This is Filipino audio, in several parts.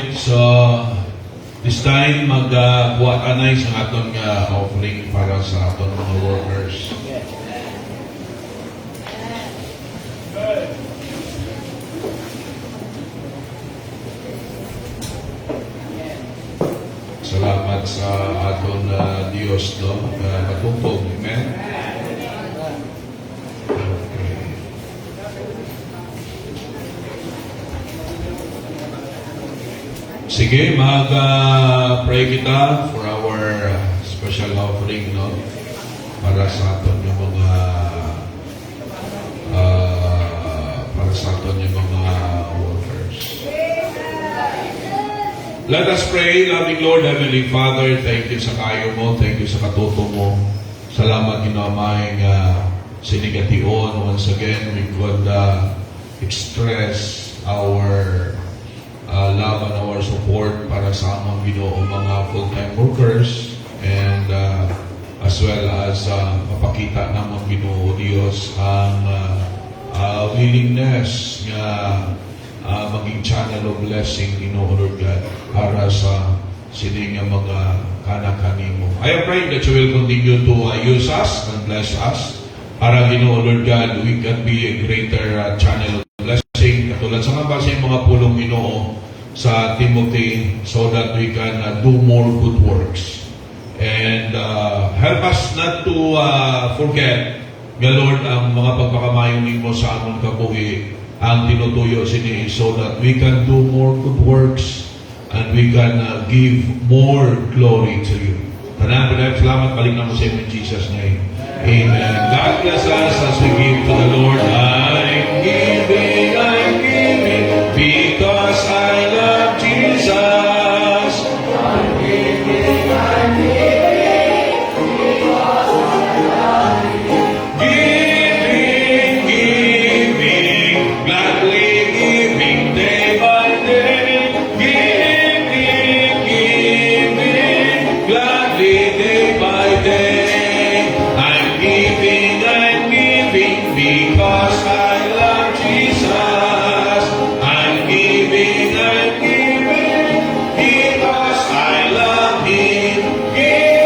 Alright, so this time magkuha anay sa aton nga offering para sa aton mga workers. Salamat sa aton Dios no, matupog. Amen. Sige, mag-pray kita for our special offering, no? Para sa aton yung mga workers. Let us pray, loving Lord, Heavenly Father, thank you sa kayo mo, thank you sa katuto mo. Salamat ginamay sinigation. Once again, we could express our love and our support para sa among Ginoo mga full-time workers and as well as mapakita namang Ginoo Dios ang willingness nga maging channel of blessing Ginoo Lord God para sa sining mga kanak-kanimo. I pray that you will continue to use us and bless us para Ginoo Lord God we can be a greater channel of blessing katulad sa mga pulong Ginoo sa Timothy so that we can do more good works and help us not to forget nga Lord ang mga pagpakamayon nimo sa among kabuhi ang tinutuyo sini so that we can do more good works and we can give more glory to you. Tanan po salamat balik na mo sa in Jesus name. Amen. God bless us as we give to the Lord. I'm giving because I love Jesus. I'm giving because I love Him. Giving, gladly giving day by day. Giving, gladly day by day. I'm giving because I love Jesus. I'm giving because I love Him. Giving.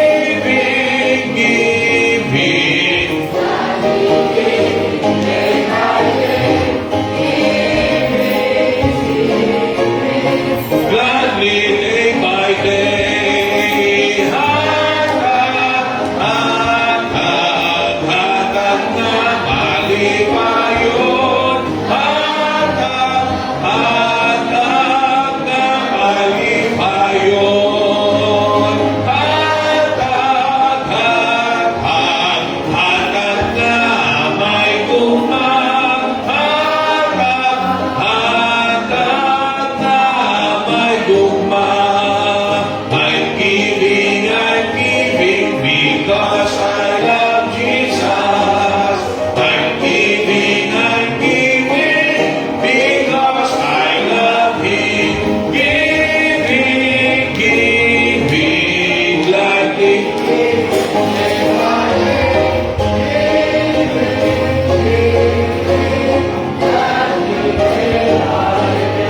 Gladly day by day. Hatag na malipayon. Hatag na malipayon. Hatag na may gumang. Hatag na may gumang. I'm giving because I love Jesus. I'm giving because I love Him. Giving, gladly.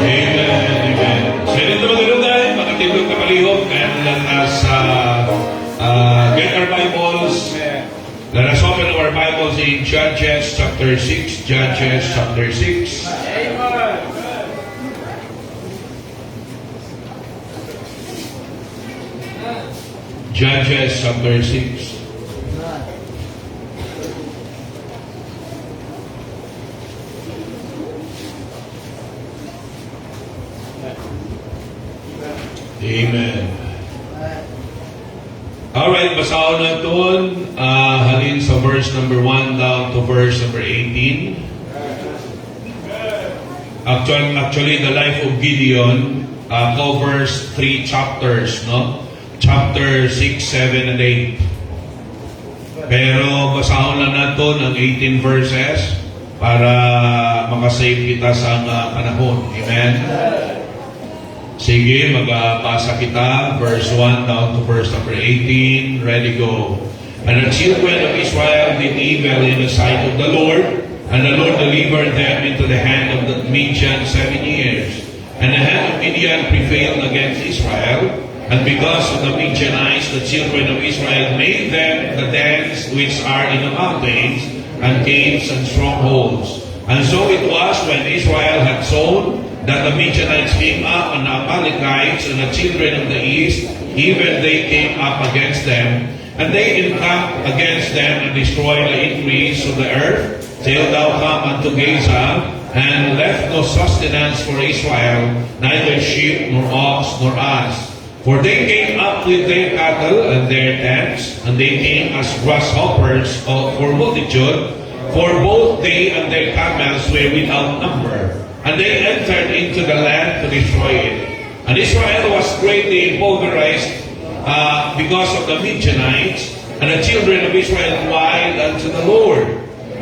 Amen. Sa dito magulungan, mga tindog na palihog, kaya lang sa get our Bibles. Let us open our Bibles in Judges chapter 6. Judges chapter 6. Judges chapter 6. Amen. Alright, basahon natin halin sa verse number 1 down to verse number 18. Actually, the life of Gideon covers 3 chapters, no? Chapter 6, 7, and 8. Pero basahon lang natin ang 18 verses para makasave kita sa panahon. Amen? Sige, magbasa kita, verse 1 down to verse number 18. Ready, go. And the children of Israel did evil in the sight of the Lord, and the Lord delivered them into the hand of the Midian 7 years. And the hand of Midian prevailed against Israel, and because of the Midianites, the children of Israel made them the dens which are in the mountains, and caves and strongholds. And so it was when Israel had sown, that the Midianites came up, and the Amalekites and the children of the east, even they came up against them. And they encamped against them and destroyed the increase of the earth, till thou come unto Gaza, and left no sustenance for Israel, neither sheep nor ox nor ass. For they came up with their cattle and their tents, and they came as grasshoppers for multitude, for both they and their camels were without number. And they entered into the land to destroy it. And Israel was greatly pulverized because of the Midianites, and the children of Israel cried unto the Lord.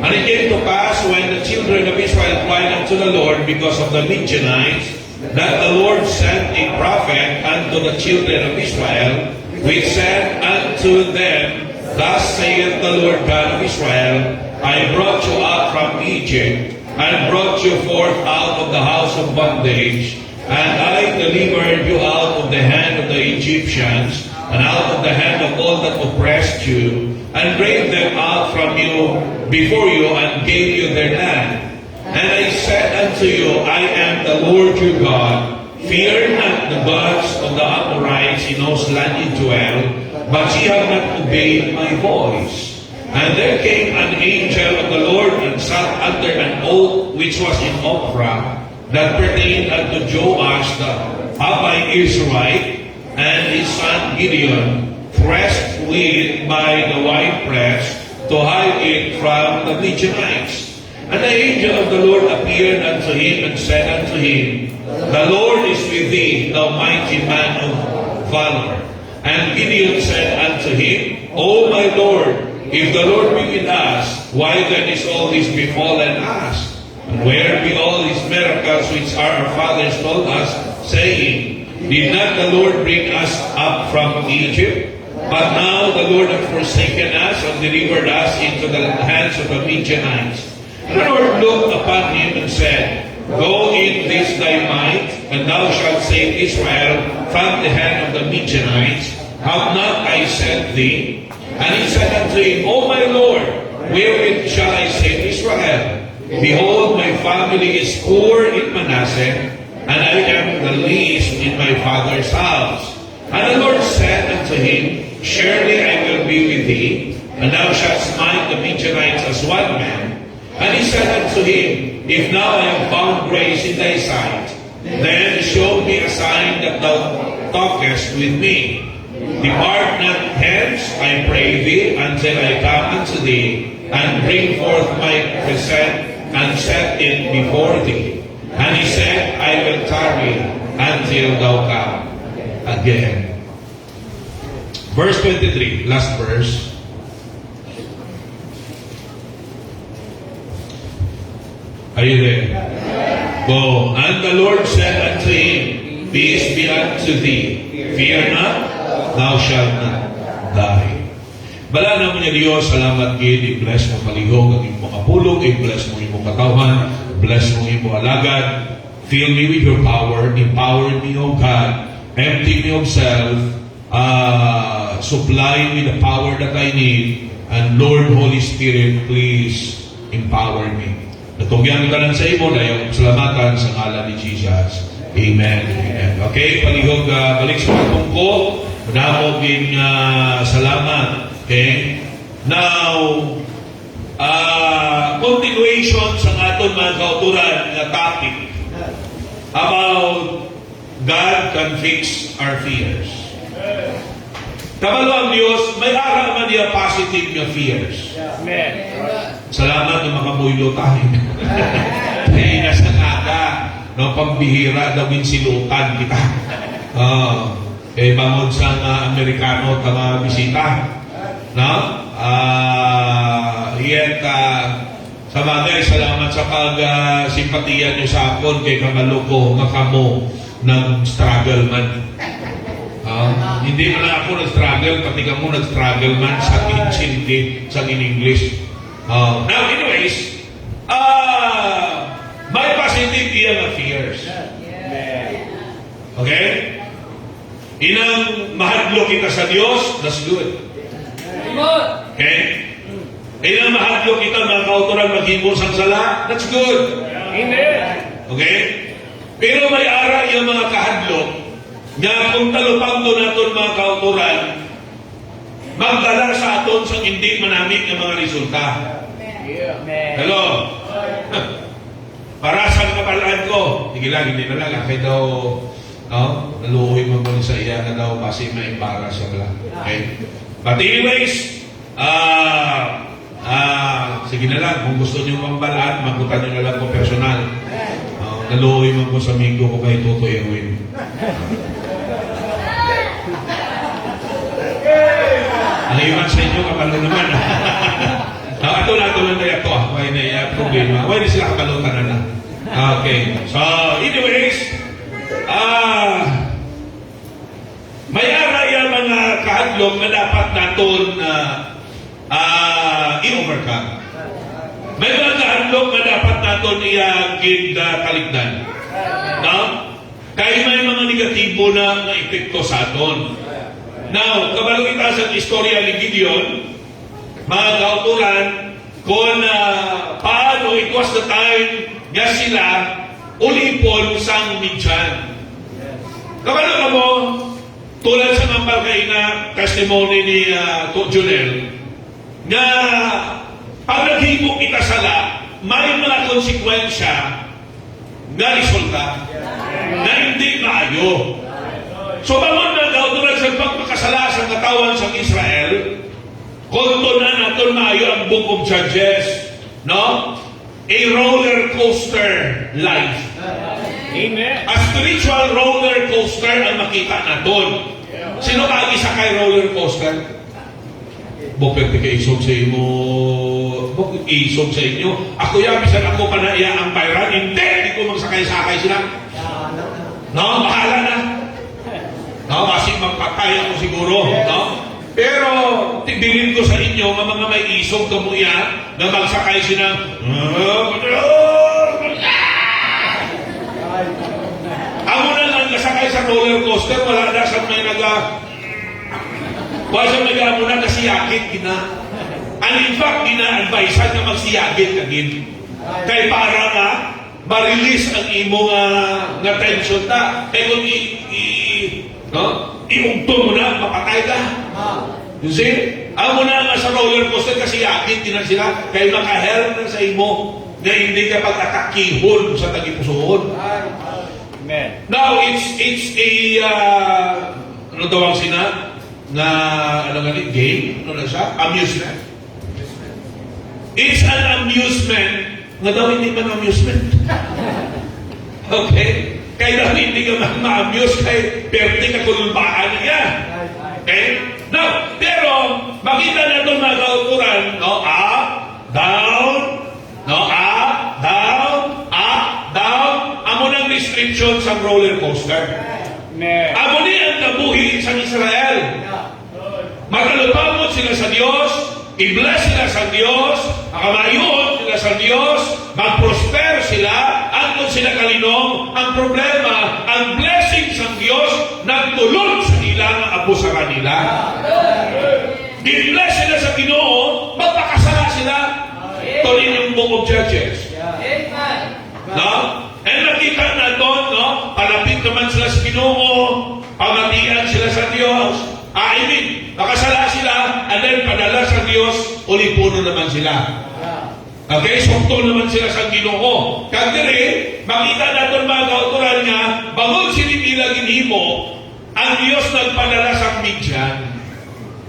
And it came to pass, when the children of Israel cried unto the Lord because of the Midianites, that the Lord sent a prophet unto the children of Israel, which said unto them, Thus saith the Lord God of Israel, I brought you out from Egypt, and brought you forth out of the house of bondage, and I delivered you out of the hand of the Egyptians, and out of the hand of all that oppressed you, and drave them out from you before you, and gave you their land. And I said unto you, I am the Lord your God. Fear not the gods of the Amorites in whose land ye dwell, but ye have not obeyed my voice. And there came an angel of the Lord, and sat under an oak which was in Ophrah, that pertained unto Joash the Abite Israelite, and his son Gideon, threshed wheat by the winepress, to hide it from the Midianites. And the angel of the Lord appeared unto him, and said unto him, The Lord is with thee, thou mighty man of valor. And Gideon said unto him, O my Lord, if the Lord be with us, why then is all this befallen us? And where be all these miracles which our fathers told us, saying, Did not the Lord bring us up from Egypt? But now the Lord hath forsaken us, and delivered us into the hands of the Midianites. And the Lord looked upon him and said, Go in this thy might, and thou shalt save Israel from the hand of the Midianites. Have not I sent thee? And he said unto him, O my Lord, wherewith shall I save Israel? Behold, my family is poor in Manasseh, and I am the least in my father's house. And the Lord said unto him, Surely I will be with thee, and thou shalt smite the Midianites as one man. And he said unto him, If now I have found grace in thy sight, then show me a sign that thou talkest with me. Depart not hence, I pray thee, until I come unto thee, and bring forth my present, and set it before thee. And he said, I will tarry until thou come again. Verse 23, last verse. Are you there? Go. And the Lord said unto him, Peace be unto thee. Fear not, thou shalt not die. Bala naman niya Diyos, salamat gid, i-bless mo palihog ang iyong mga pulong, i-bless mo iyong katawan, bless mo iyong alagad. Fill me with your power, empower me, O God, empty me of self, supply me the power that I need, and Lord, Holy Spirit, please empower me. Natugyan ka lang sa imo, dahil salamatan sa ngalan ni Jesus. Amen. Amen. Okay, palihog, balik sa pagtungko. Madamo din salamat. Okay? Now, continuation sa aton mga kauturan na topic about God can fix our fears. Kabalo ang Diyos, may ara man niya positive na fears. Amen. Salamat na makamulo tayo. Kaya nasa nada, no, pambihira daw silutan kita. Bangon sa Amerikano at mga bisita. No? Sa bagay, salamat sa pag-simpatiya nyo sa akon kay kamalo ko, makamo ng struggle man. Hindi man ako nag-struggle, pati ka mo nag-struggle man sa intindi, sa in-English. Now, anyways, may positive iya nga fears. Okay? Inang mahadlo kita sa Diyos, that's good. Okay? Inang mahadlo kita mga kauturan maghimo sang sala, that's good. Okay? Pero may ara yung mga kahadlok nga kung talupang doon natin mga kauturan, magdala sa aton sa hindi manamit ng mga resulta. Hello? Para sa kapalaan ko, sige lang, hindi na lang. Kaya daw, naluhoy mo mo sa iya na daw kasi may para siya lang. Okay? But anyways, sige na lang. Kung gusto niyo mambalaan, magutan niyo na lang ko personal. Naluhoy mo po sa amigo ko kay Toto Erwin. Ang iwan sa inyo, kapalo naman. Ato lang tayo ito. Kaya na problema. Kaya na sila kapalutan na lang. Okay. So, anyways, may araya mga kahadlok na dapat natin i-overcome. May mga kahadlok na dapat natin i-gid kaligdan. No? Kaya may mga negatibo na epekto sa aton. Now, kabalo kita sa istorya ni Gideon, mga kauturan, kung paano it was the time nga sila ulipon sang Midyan. Kabalo ka mo, tulad sa ngambal kayo na testimony ni Junel, nga pag naghimo kita sala, may mga konsekwensya na resulta na hindi maayo. So, bangon na kauturan sa pagpakasala sa katawan sa Israel, kung na natin maayo ang Book of Judges, no? A roller coaster life. Amen. A spiritual roller coaster ang makita natin. Sino ka isa kay roller coaster? Bukod ka isog sa inyo. Bukod isog sa inyo. Ako yan, bisan ako pa na iya ang bayran. Hindi ko magsakay-sakay sila. No, bahala na. No, kasi magpatay ako siguro. No? Pero, tigbilin ko sa inyo, mga may isog kamuya, na magsakay sila. Ako na lang nasakay sa roller coaster, wala na sa may wala sa may mo na nasiyagit gina. And in fact, gina-advise na magsiyagit kagin. Kaya para nga, ma-release ang imong nga tension ta. Kaya kung iugto mo na, mapatay ka. You see? Ang muna nga sa roller coaster kasi yakit din sila. Kaya makahelp na sa imo na hindi ka pag-atakihon sa tagipusohon. Amen. Now, it's a ano daw ang sina na ano ganit game? Ano na siya? Amusement. It's an amusement nga daw hindi man amusement. Okay? Kaya daw hindi ka ma-amuse kay perte ka kulubaan niya. Okay? Now, pero makita na itong mga kauturan, no? Up, down, no? Up, down, up, down. Amo ng restriction sa roller coaster. Amo ni ang nabuhi sa Israel. Makalupamot sila sa Diyos, i-bless sila sa Diyos, makamayon sila sa Diyos, mag-prosper sila, andun sila kalinong. Ang problema, ang blessing sa Diyos, nagtulog sa ilang apo sa kanila. I-bless sila sa Ginoo, magpakasala sila. Tuloy yung Book of Judges. No? And nakita na doon, no? Palapit naman sila sa Ginoo, pamatian sila sa Diyos. Nakasala sila, and then padala sa Diyos, ulipuno naman sila. Okay, sukto naman sila sa Ginoo. Kagdiri, makita natin mga kauturan nga, bagong sinipila ginhimo, ang Diyos nagpadala sa Midyan.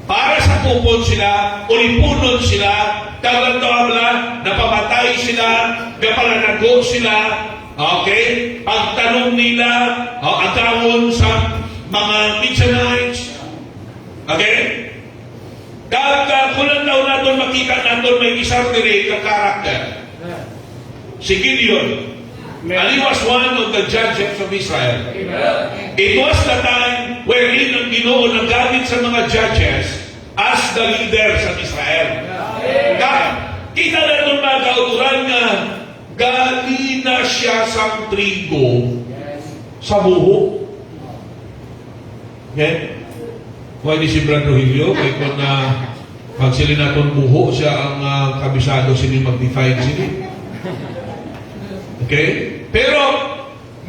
Para sa kupon sila, ulipunon sila, tawag-tawag napamatay sila, napalanago sila, okay? Pagtanong nila, agawon sa mga Midianites, okay? Kulang daw natin makita natin may isang direct na karakter. Si Gideon. And he was one of the judges of Israel. It was the time wherein ang Ginoo naggamit sa mga judges as the leaders of Israel. Kita natin mga kauturan nga gali na siya sa trigo sa buhok. Okay? Kung di si Brad Rogelio, kay kung pag sila naton buho, siya ang kabisado sila mag-define sila. Okay? Pero,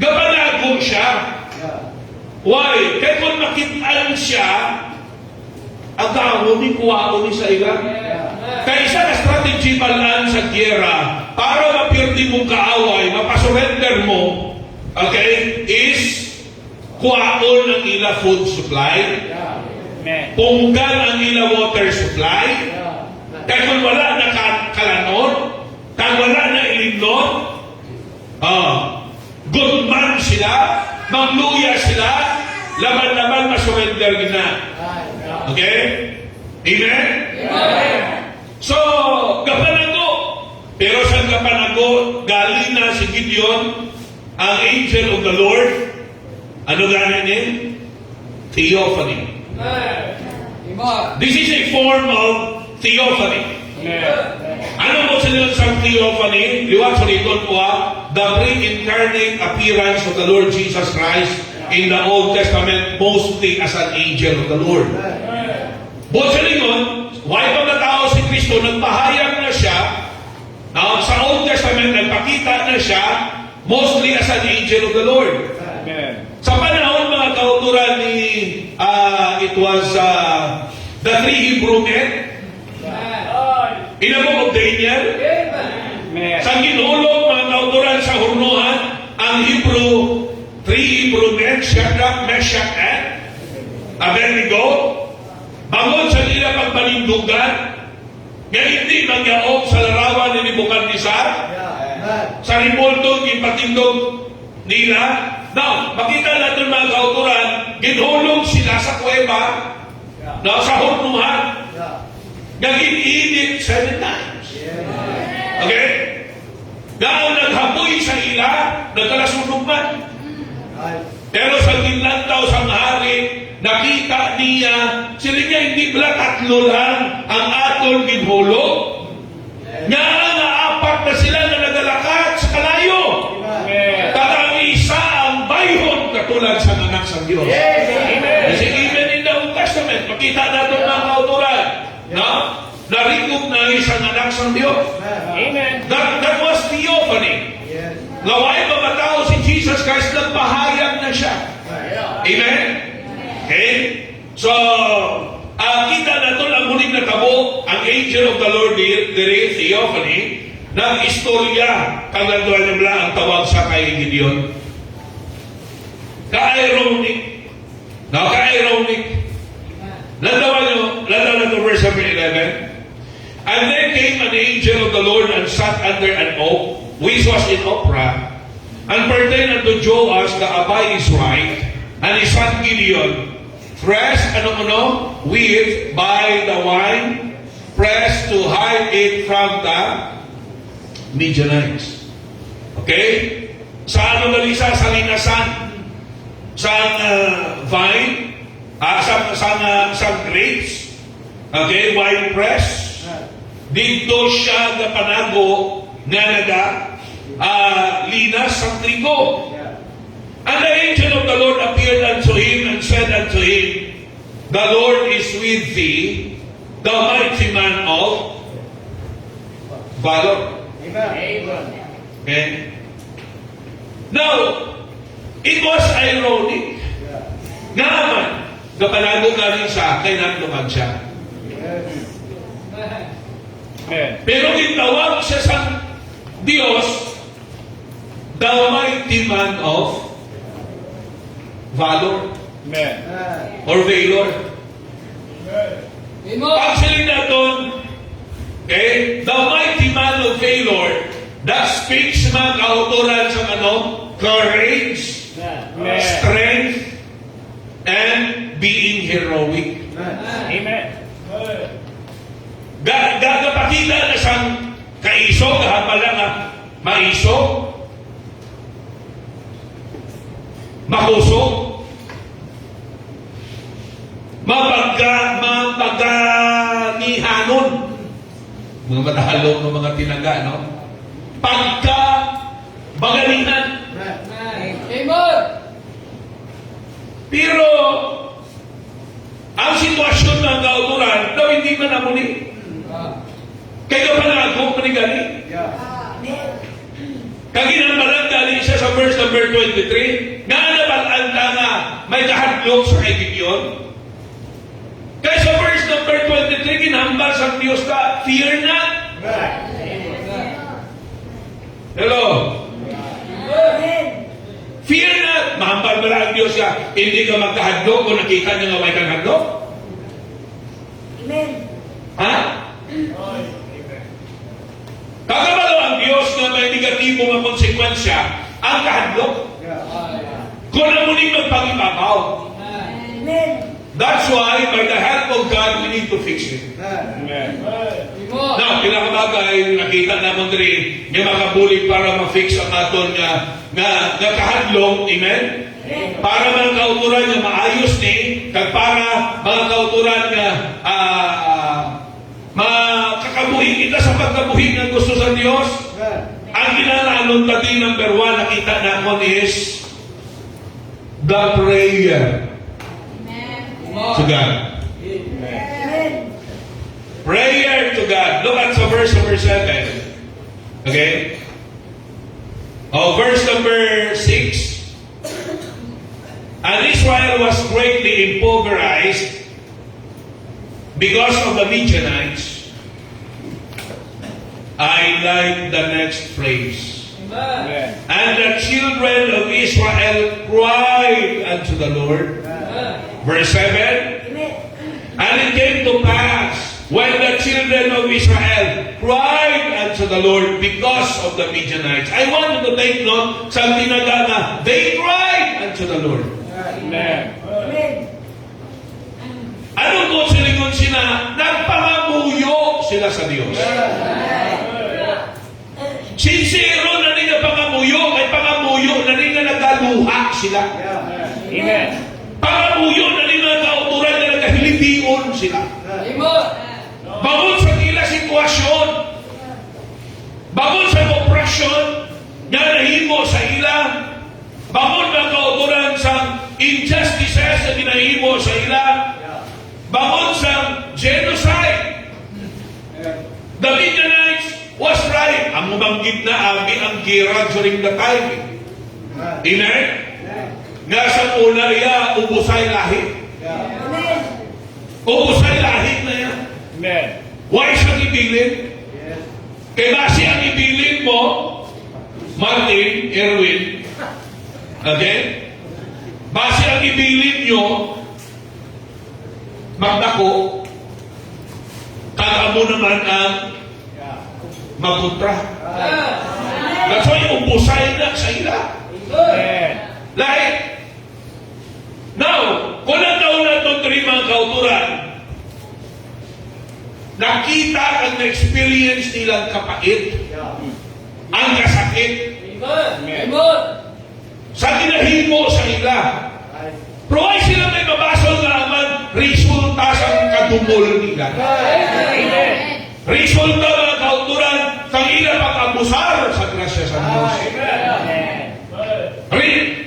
gapanagong siya. Why? Kaya kung makitaan siya, agaw ni kuwao ni sa ila. Kaya isa na strategy balaan sa giyera para mapirdi mong kaaway, mapasurrender mo, okay, is kuwaon ang ila food supply, punggal ang ila water supply, kaya kung wala na kalanon, kaya wala na ilinnon, good man sila, magluya sila, laban-laban masurrender na. Okay? Amen? Amen. So, kapanago. Pero sa kapanago, galing na si Gideon, ang angel of the Lord. Ano ganin? Theophany. This is a form of theophany. Ano mo sila sa theophany? Liwat sa likod po the pre-incarnate appearance of the Lord Jesus Christ in the Old Testament, mostly as an angel of the Lord. Bukod sa lingon, why pag tao si Kristo, nagpahayag na siya, sa Old Testament, nagpakita na siya, mostly as an angel of the Lord. Amen. Sa panahon mga kauturan ni, it was the three Hebrew men, in the book of Daniel, sa ginulong mga kauturan sa hurnuhan, ang three Hebrew men, Shadrach, Meshach, and Abednego, bangon sa nila pagpanindugan, ngayon hindi nagyaog sa larawan ni Nebuchadnezzar, sa ribulto, ipatindog nila. Now, makita natin mga kauturan, ginulong sila sa kuweba, sa hurnuhan, nag-init 7 times. Okay? Dahil naghapoy sa ila, nagkalasunog man. Pero sa ginlantaw sa hari, nakita niya, sila niya hindi pala tatlo lang ang atol ginhulog. Nga ang apat na sila na nagalakad sa kalayo. Tatang isa ang bayhon katulad sa anak sa Diyos. Kasi even in the Old Testament, makita natin mga kauturan na-recognize ang anak sa Diyos. Amen. That was theophany. Laway mga tao si Jesus Christ, nagpahayag na siya. Amen? Okay? So, kita na ito ang muling natabo, ang angel of the Lord, the theophany, ng istorya, kaganduan niya ang tawag sa kay Gideon. Ka-ironic. Now, ka-ironic. Landawan nyo, verse number 11. And then came an angel of the Lord and sat under an oak, which was in Ophrah, and pertained unto Joash the Abiezrite, and his son Gideon, pressed with by the wine, pressed to hide it from the Midianites. Okay? Sa Galisa, sa linasan, sa vine, sa grapes, okay, wine press, dito siya na panago nga linas sa trigo. And the angel of the Lord appeared unto him and said unto him, The Lord is with thee, the mighty man of valor. Amen. Okay? Now, it was ironic. Nga naman, kapanago nga rin siya, kay natlukan siya. Amen. Pero itawag siya sa Diyos, the mighty man of valor Amen. or valor. Pag sila natin, okay, the mighty man of valor, that speaks mga kauturan sa courage, Amen. strength, and being heroic. Amen. Gagapakita na siyang kaiso, kahabala nga, maiso, makuso, mapaganihanon, mga matahalong ng mga tinaga, no? Pagka-baganihan. Amen. Pero, ang sitwasyon ng kauturan, daw hindi man na muli. Kaya pa na ako manigani. Kaginambalan gali siya sa verse number 23, nga nabalaan ka nga may kahadlok sa kay Gideon. Kaya sa verse number 23, ginambal sa Diyos ka, fear not. Hello? Fear not. Mahambal ba ang Diyos ka, hindi ka magkahadlok kung nakita niya nga may kahadlok? Amen. Ha? Kakabalo ang Diyos na may negatibo ng konsekwensya ang kahadlok. Kung na muling magpangibabaw. Amen. That's why, by the help of God, we need to fix it. Amen. Now, pinakabagay, nakita naman rin, may makabulig para ma-fix ang aton nga kahadlok. Amen? Para mga kauturan nga maayos ni, kag para mga kauturan nga makakabuhin kita sa pagkabuhin ng gusto sa Diyos. Ang ginalanon tadi number 1 nakita namin is the prayer to God. Amen. Prayer to God. Look at sa verse number 7. Okay? Verse number 6. And Israel was greatly impoverished because of the Midianites. I like the next phrase. Amen. And the children of Israel cried unto the Lord. Verse 7. Amen. And it came to pass when the children of Israel cried unto the Lord because of the Midianites. I want you to take note sa tinagana. They cried unto the Lord. Amen. Amen. Anong ko silingon sila? Nagpangamuyo sila sa Diyos. Sincero na nila pangamuyo, kay pangamuyo na nila nagaluha sila. Amen. Pangamuyo na nila kauturan na nagahilipion sila. Bangon sa tila sitwasyon, bangon sa operasyon, nga nahimo sa ila, bangon na kauturan sa injustices na ginahimo sa ila, bangon sa genocide. The Midianites was right. Ang umanggit na abi ang gira during the time. Amen? Nga sa una iya, ubusay lahit. Amen. Ubusay lahit na yan. Amen. Why siya ibilin? Kaya base ang ibilin mo, Martin, Erwin, okay? Base ang ibilin nyo, magdako, kaya mo naman ang magkontra. That's why ubusay na sa ila. Amen. Like, now, kung ang taon na itong mga kauturan, nakita ang na-experience nilang kapait, ang kasakit, Amen. sa ginahimo sa ila. Pero ay sila may mabasol na naman resulta sa kadumol nila. Amen. Resulta ng kauturan sa ila pag-abusar sa grasya sa Diyos.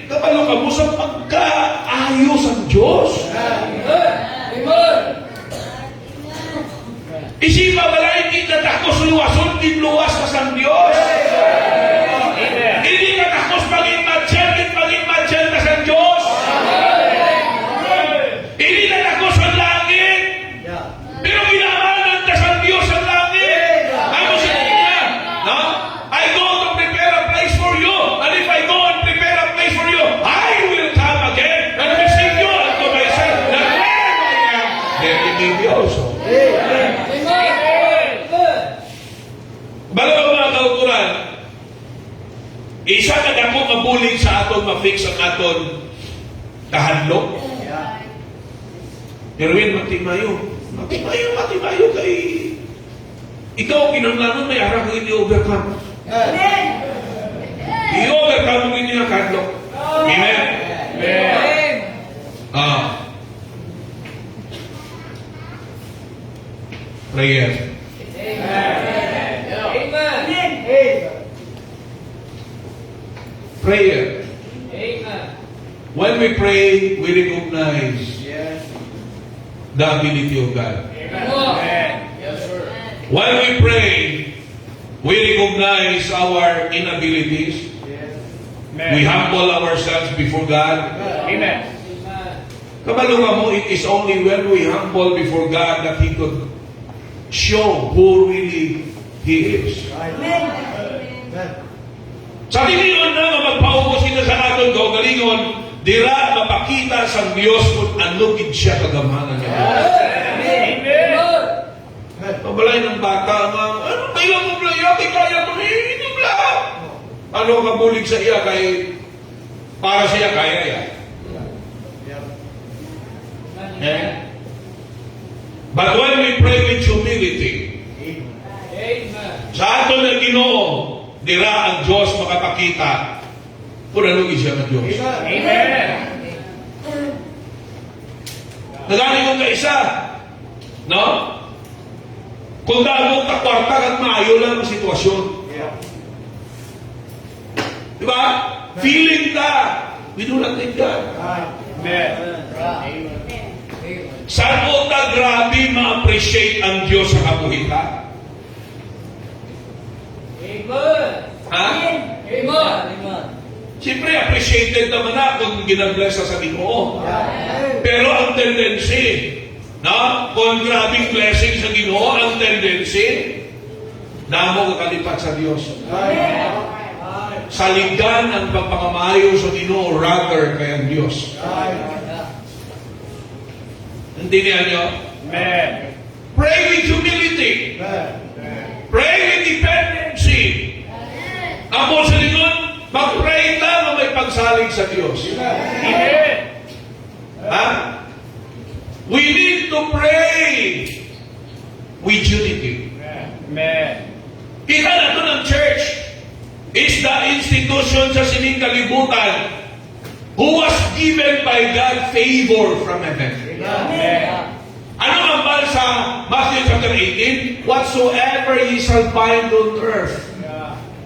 Kapalo ka mo sa pagkaayos ang Diyos. Isipa balay kita takos luwason, luwas ka sa Diyos. Amen. Hindi ka takos maging matyan ka sa Diyos. Hindi ka takos ang langit. Pero ginamanan ka sa Diyos ang langit. Ano siya niya? No? I go to prepare a place for you. And if I go and prepare a place for you, I will come again and receive you unto myself. That where I am, there you may be also. Balaw mga kauturan, isa ka dako mabulig sa aton ma-fix ang aton kahadlok. Erwin, matimayo kay ikaw kinanglanon may ara kang i-overcome. Amen. I-overcome mo hindi ang kahadlok. Amen? Amen. Prayer. Amen. Prayer. When we pray, we recognize the ability of God. Amen. Yes, sir. While we pray, we recognize our inabilities. Amen. We humble ourselves before God. Amen. Kabalungan mo, it is only when we humble before God that He could show who really He is. Amen. Sa tiningon na nga magpaubos kita sa aton kaugalingon, dira mapakita sa Diyos kung ano gid siya kagamanan niya. Amen. Pabalay ng bata nga, ano kailan mo blaya? Kaya ko hindi bla. Ano ka bulig sa iya kay para siya kaya ya. Eh? But when we pray with humility, sa ato na Ginoo, dira ang Diyos makapakita kung ano siya ng Diyos. Amen. Nagani kong kaisa, no? Kung damo ka kwarta at maayo lang ang sitwasyon. Diba? Feeling ka, we do not need God. Amen. Saan mo ka grabe ma-appreciate ang Diyos sa kabuhitan? Ha? Siyempre, appreciated naman na kung ginabless sa Ginoo. Pero ang tendency, no? Kung grabing blessing sa Ginoo, ang tendency, damo kakalipat sa Diyos. Saligan ang pagpapamayo sa Ginoo rather kay ang Diyos. Intindihan niyo? Amen. Pray with humility. Pray with dependency. Ako sa lingon, mag-pray lang na may pagsalig sa Diyos. Amen. Ha? We need to pray with unity. Amen. Kita na ito ng church is the institution sa sining kalibutan who was given by God favor from heaven. Amen. Ano ang bal sa Matthew chapter 18? Whatsoever ye shall bind on earth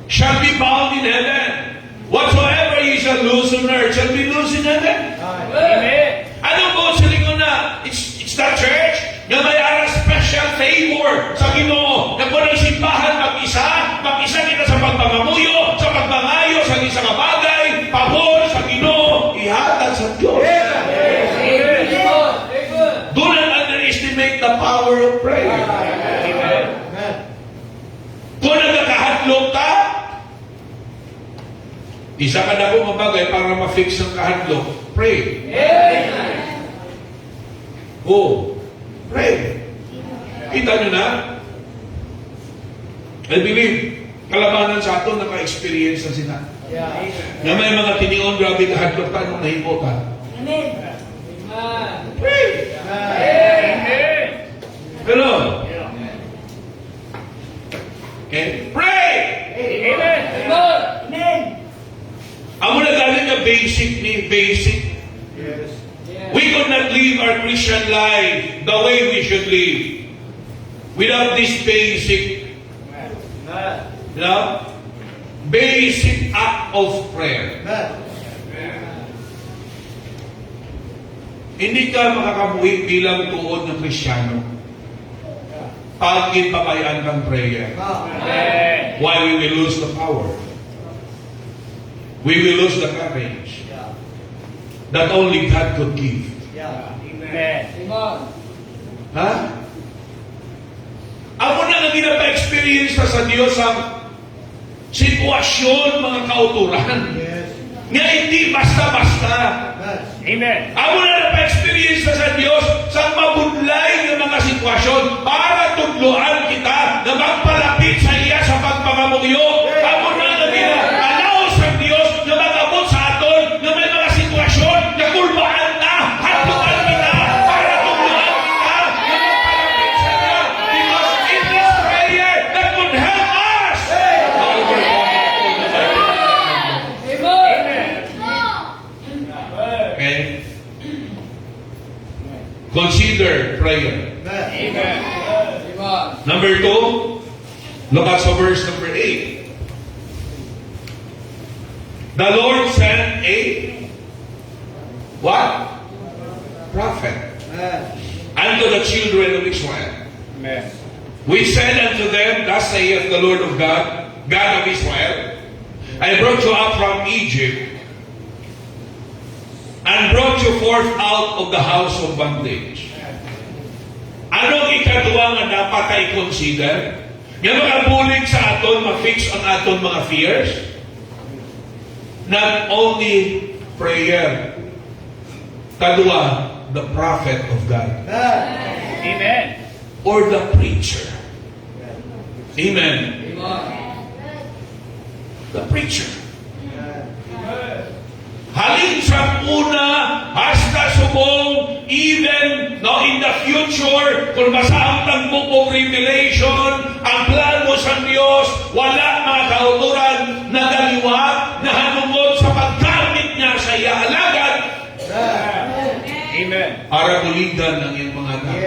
shall be bound in heaven. Whatsoever ye shall loose on earth shall be loose in heaven. Amen. Ano po sa lingon na? It's the church na may ara special favor sa Ginoo. Na kung ang simbahan mag-isa kita sa pagpamamuyo, sa pagbangayo, sa isang bagay, pabor sa Ginoo, ihatag sa Diyos. Do not underestimate the power of prayer. Kung nagkakahadlok ka, isa ka na po mabagay para ma-fix ang kahadlok. Pray. Oh, pray. Kita nyo na? I believe, kalabanan sa ato, naka-experience na sila. Na may mga tinion, grabe kahadlok ka nung nahimo ka. Amen. Pray. Amen. Ganon. Okay? Pray! Amen. Amen. Amo na galing na basic. We could not live our Christian life the way we should live without this basic, basic act of prayer. Hindi ka makakabuhi bilang tuod ng Kristiyano pag pabayaan kang prayer. Amen. Why we will lose the power? We will lose the courage that only God could give. Amen. Ha? Ako na nga ginapa-experience na sa Diyos ang sitwasyon, mga kauturan. Nga hindi basta-basta. Amen. Ako na napa-experience na sa Diyos sa mabudlay ng mga sitwasyon para tudloan kita na magpalapit sa iya sa pagpapamulyo. Ako na gina-allow sa Diyos na mag-abot sa aton na may mga sitwasyon na kulbaan na, hatuan kita para tudloan kita na magpalapit sa iya. Because it is prayer that could help us. Okay? Consider prayer. Amen. Number 2, look at sa verse number 8. The Lord sent a what? Prophet unto the children of Israel. Amen. We said unto them, thus saith the Lord of God, God of Israel, I brought you up from Egypt, and brought you forth out of the house of bondage. Anong ikaduwa nga dapat ay consider? Nga makabulig sa aton, ma-fix ang aton mga fears? Not only prayer. Kadua, the prophet of God. Amen. Or the preacher. Amen. The preacher. Halin sa una, hasta subong, even no, in the future, kung masaang ng book of Revelation, ang plano sa Diyos, wala mga kauturan na daliwag, na hanungod sa paggamit niya sa iya alagad. Amen. Para buligan ng iyong mga anak.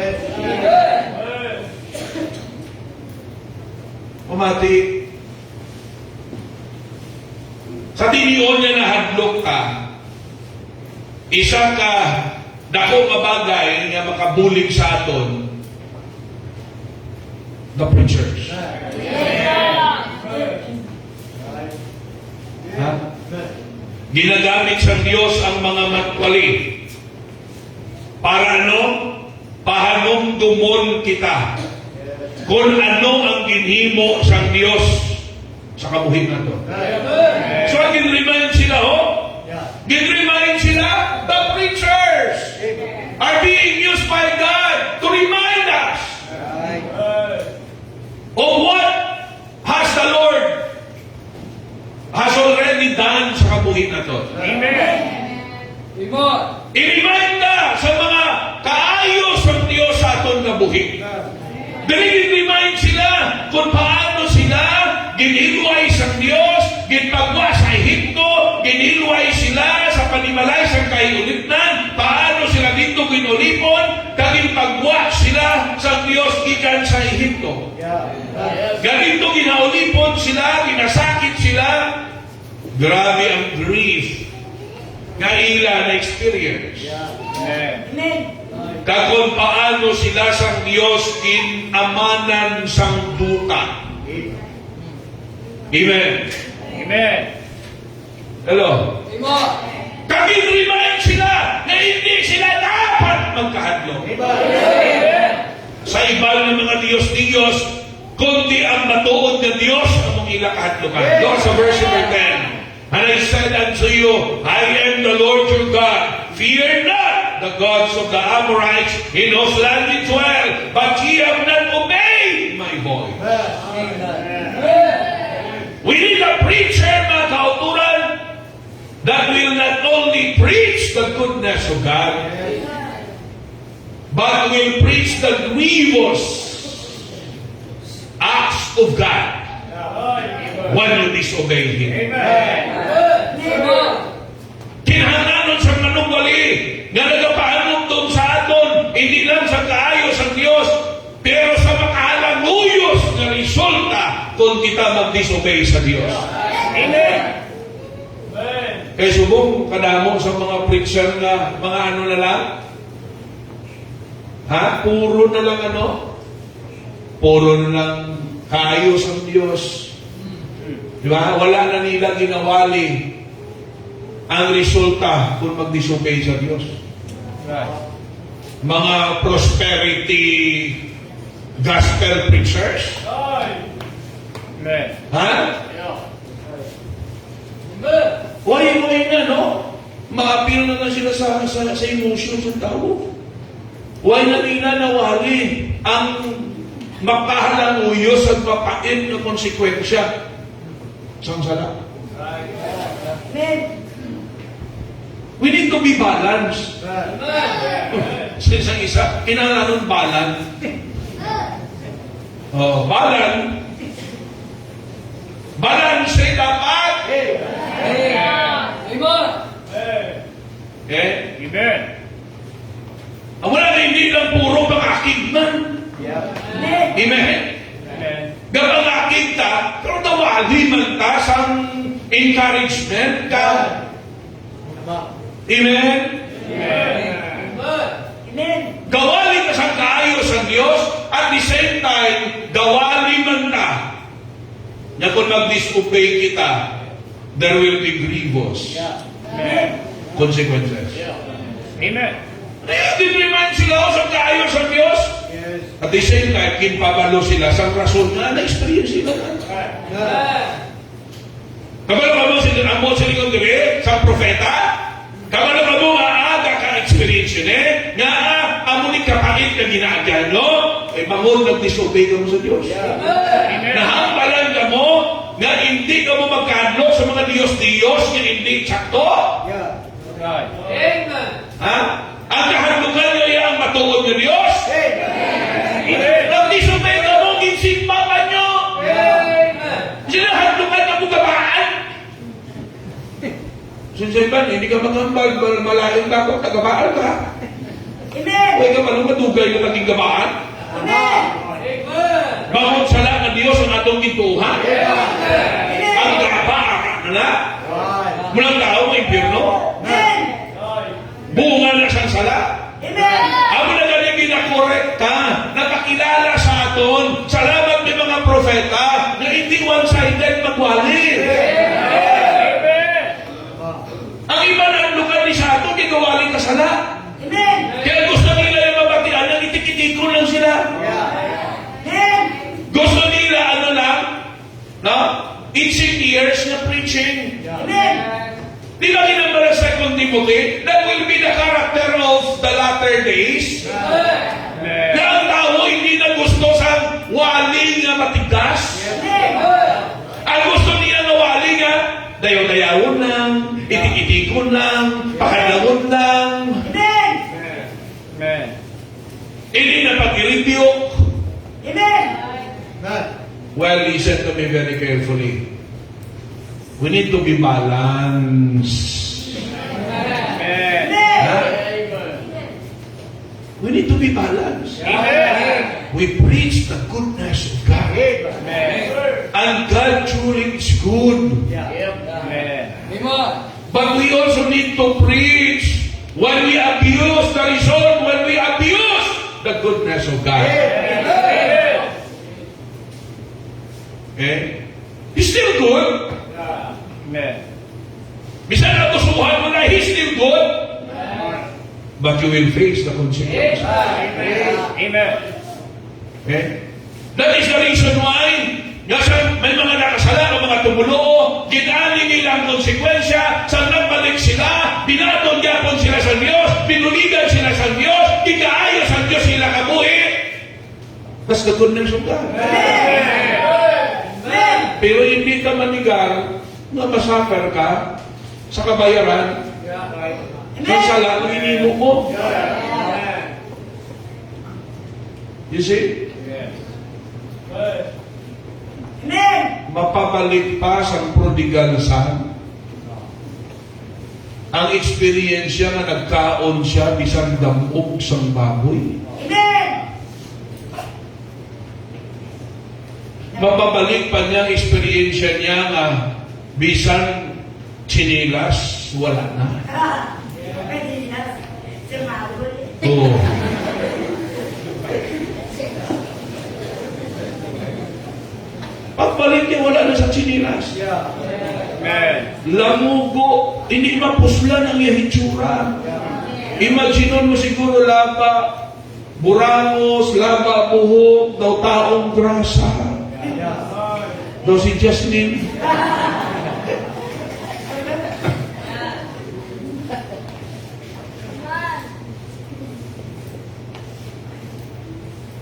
Umati, sa tinion niya na hadlok ka, isa ka dako nga bagay nga makabulig sa aton, the preachers. Ha? Ginagamit sa Diyos ang mga matwali. Para ano? Pahanumdumon kita. Kung ano ang ginhimo sa Diyos sa kabuhin na to. So, gin-remind sila, gin-remind sila, the preachers are being used by God to remind us of what has the Lord has already done sa kabuhin na to. Amen. I-remind na sa mga kaayos ng Diyos sa aton kabuhin. Dili-remind sila kung paano sila ginilway sa Diyos, ginpagwa sa Ehipto, ginilway sila sa panimalay sa kahiulitan, paano sila dito ginulipon, kaginpagwa sila sa Diyos ikan sa Ehipto. Ganito ginaulipon sila, ginasakit sila. Grabe ang grief nga ila na experience. Amen. Kung paano sila sang Diyos kinamanan sang duka. Amen. Amen. Hello? Kagin-remind sila na hindi sila dapat magkahadlok. Sa iba ng mga Diyos-Diyos, kundi ang matuod na Diyos ang mong ilakahadlokan. Doon sa verse number 10. And I said unto you, I am the Lord your God. Fear not the gods of the Amorites in whose land ye dwell, but ye have not obeyed my voice. We need a preacher, mga kauturan, that will not only preach the goodness of God, but will preach the grievous acts of God when you disobey Him. Kinahanglanon sa manunggali nga nagapahanong sa aton, hindi lang sa kaayos ang Diyos, pero sa makahalanguyos na resulta kung kita mag-disobey sa Diyos. Amen. Kaya subong kadamo sa mga preacher na mga ano na lang, puro na lang puro na lang kaayos ang Diyos. Diba? Wala na nila ginawali ang resulta kung mag-disobey sa Diyos. Mga prosperity gospel preachers. Amen. Why na, ma-appeal na sila sa emotions ng tao. Why na nila nawali ang makahalanguyos at mapain na konsekwensya sa sala. We need to be balanced. Sa isang isa, kinalanon balance. Balance ay dapat. Amen. Wala na hindi lang puro pangakigman. Amen. Amen. Gapangakig ta, pero tawali man ta sang encouragement ka. Amen. Amen. Amen. Gawali ka sa kaayo sa Dios, at the same time, gawali man ta. Na kung mag-disobey kita, there will be grievous Amen. consequences. Amen. Dinremind sila sa kaayo sa Dios. At the same time, kinpabalo sila sa rason na na-experience sila. Kabalo ka mo sila ang mo sa likod diri, sa propeta? Kabalo ka mo nga aga ka-experience yun nga amo ni kapait na ginagyan, no? Mahol nag-disobey ka mo sa Diyos. Amen. Nahambalan ka mo nga hindi ka mo magkadlok sa mga Diyos-Diyos nga hindi sakto. Right. Ha? Ang kahandungan nyo yung matuod ng Diyos. Amen. Nag-disobey ka mo, ginsigma pa nyo. Sila handungan ka mo gabaan. Sinsipan, hindi ka magambal, malaking ka kung tagabaan ka. Amen. Huwag ka man madugay na naging gabaan. Amen. Bawat sala ng Diyos ang atong gintuhan. Ang gabaan, na? Mulang tao, may impyerno. Amen. Bunga na siyang sala. Amen. Amo na galing ginakorek ka, nakakilala sa aton, salamat may mga propeta, na hindi one-sided magwali. Amen. Ang iba na ang lugar ni sa aton, ginawaling kasala. Amen. Kaya gusto nila yung mabatian, nang itik-itikon lang sila. Amen. Gusto nila, ano lang, no? Itching ears na preaching. Amen. Di ba ginambara sa 2 Timothy? That will be the character of the latter days. Amen. Na ang tao hindi na gusto sa wali nga matigas. Ang gusto niya na wali nga, dayaw-dayawon lang, itik-itikon lang, pakalawon lang. Amen. Amen. Hindi na pag-review. Amen. Well, listen to me very carefully. We need to be balanced. Amen. We need to be balanced. Amen. We preach the goodness of God. Amen. And God truly is good. Amen. But we also need to preach when we abuse the result, when we abuse the goodness of God. Okay? He's still good. Amen. Bisan natusuhan mo na, He's still good. But you will face the consequences. Amen. Okay? That is the reason why may mga nakasala o mga tumulo, ginani nila ang konsekwensya, sa nagbalik sila, binaton yapon sila sa Diyos, pinuligan sila sa Diyos, ikaayo sa Diyos sila kabuhi. That's the goodness of God. Pero hindi ka manigal na masuffer ka sa kabayaran ng sala ng inimo mo. You see? Amen. Mapabalik pa sa prodigal son. Ang experience nga nagkaon siya bisan damog sang baboy. Amen. Mapabalik pa niya ang experience niya nga bisan chinilas wala na. Pwede na. Sumabot. Oh. Pagbalik niya wala na sa chinilas. Amen. Lamugo, hindi mapuslan ang iyahitsura. Imaginon mo siguro laba, burangos, laba, buhok, daw taong grasa. Daw si Jasmine.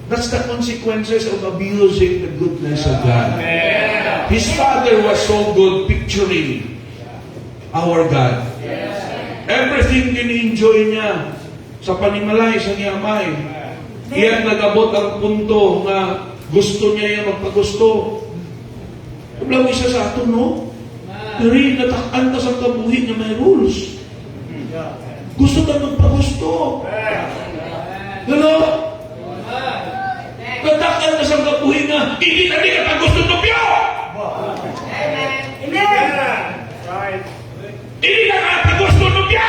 That's the consequences of abusing the goodness of God. Amen. His father was so good picturing our God. Everything in-enjoy niya sa panimalay sa niyamay. Iyan nagabot ang punto nga gusto niya yung magpagusto. Kablaw isa sa ato, no? Pero natakan ka sa kabuhi na may rules. Gusto ka magpagusto. Hello? Natakan ka sa kabuhi na hindi ka gusto tupyo. Amen. Right. Hindi ka gusto tupyo.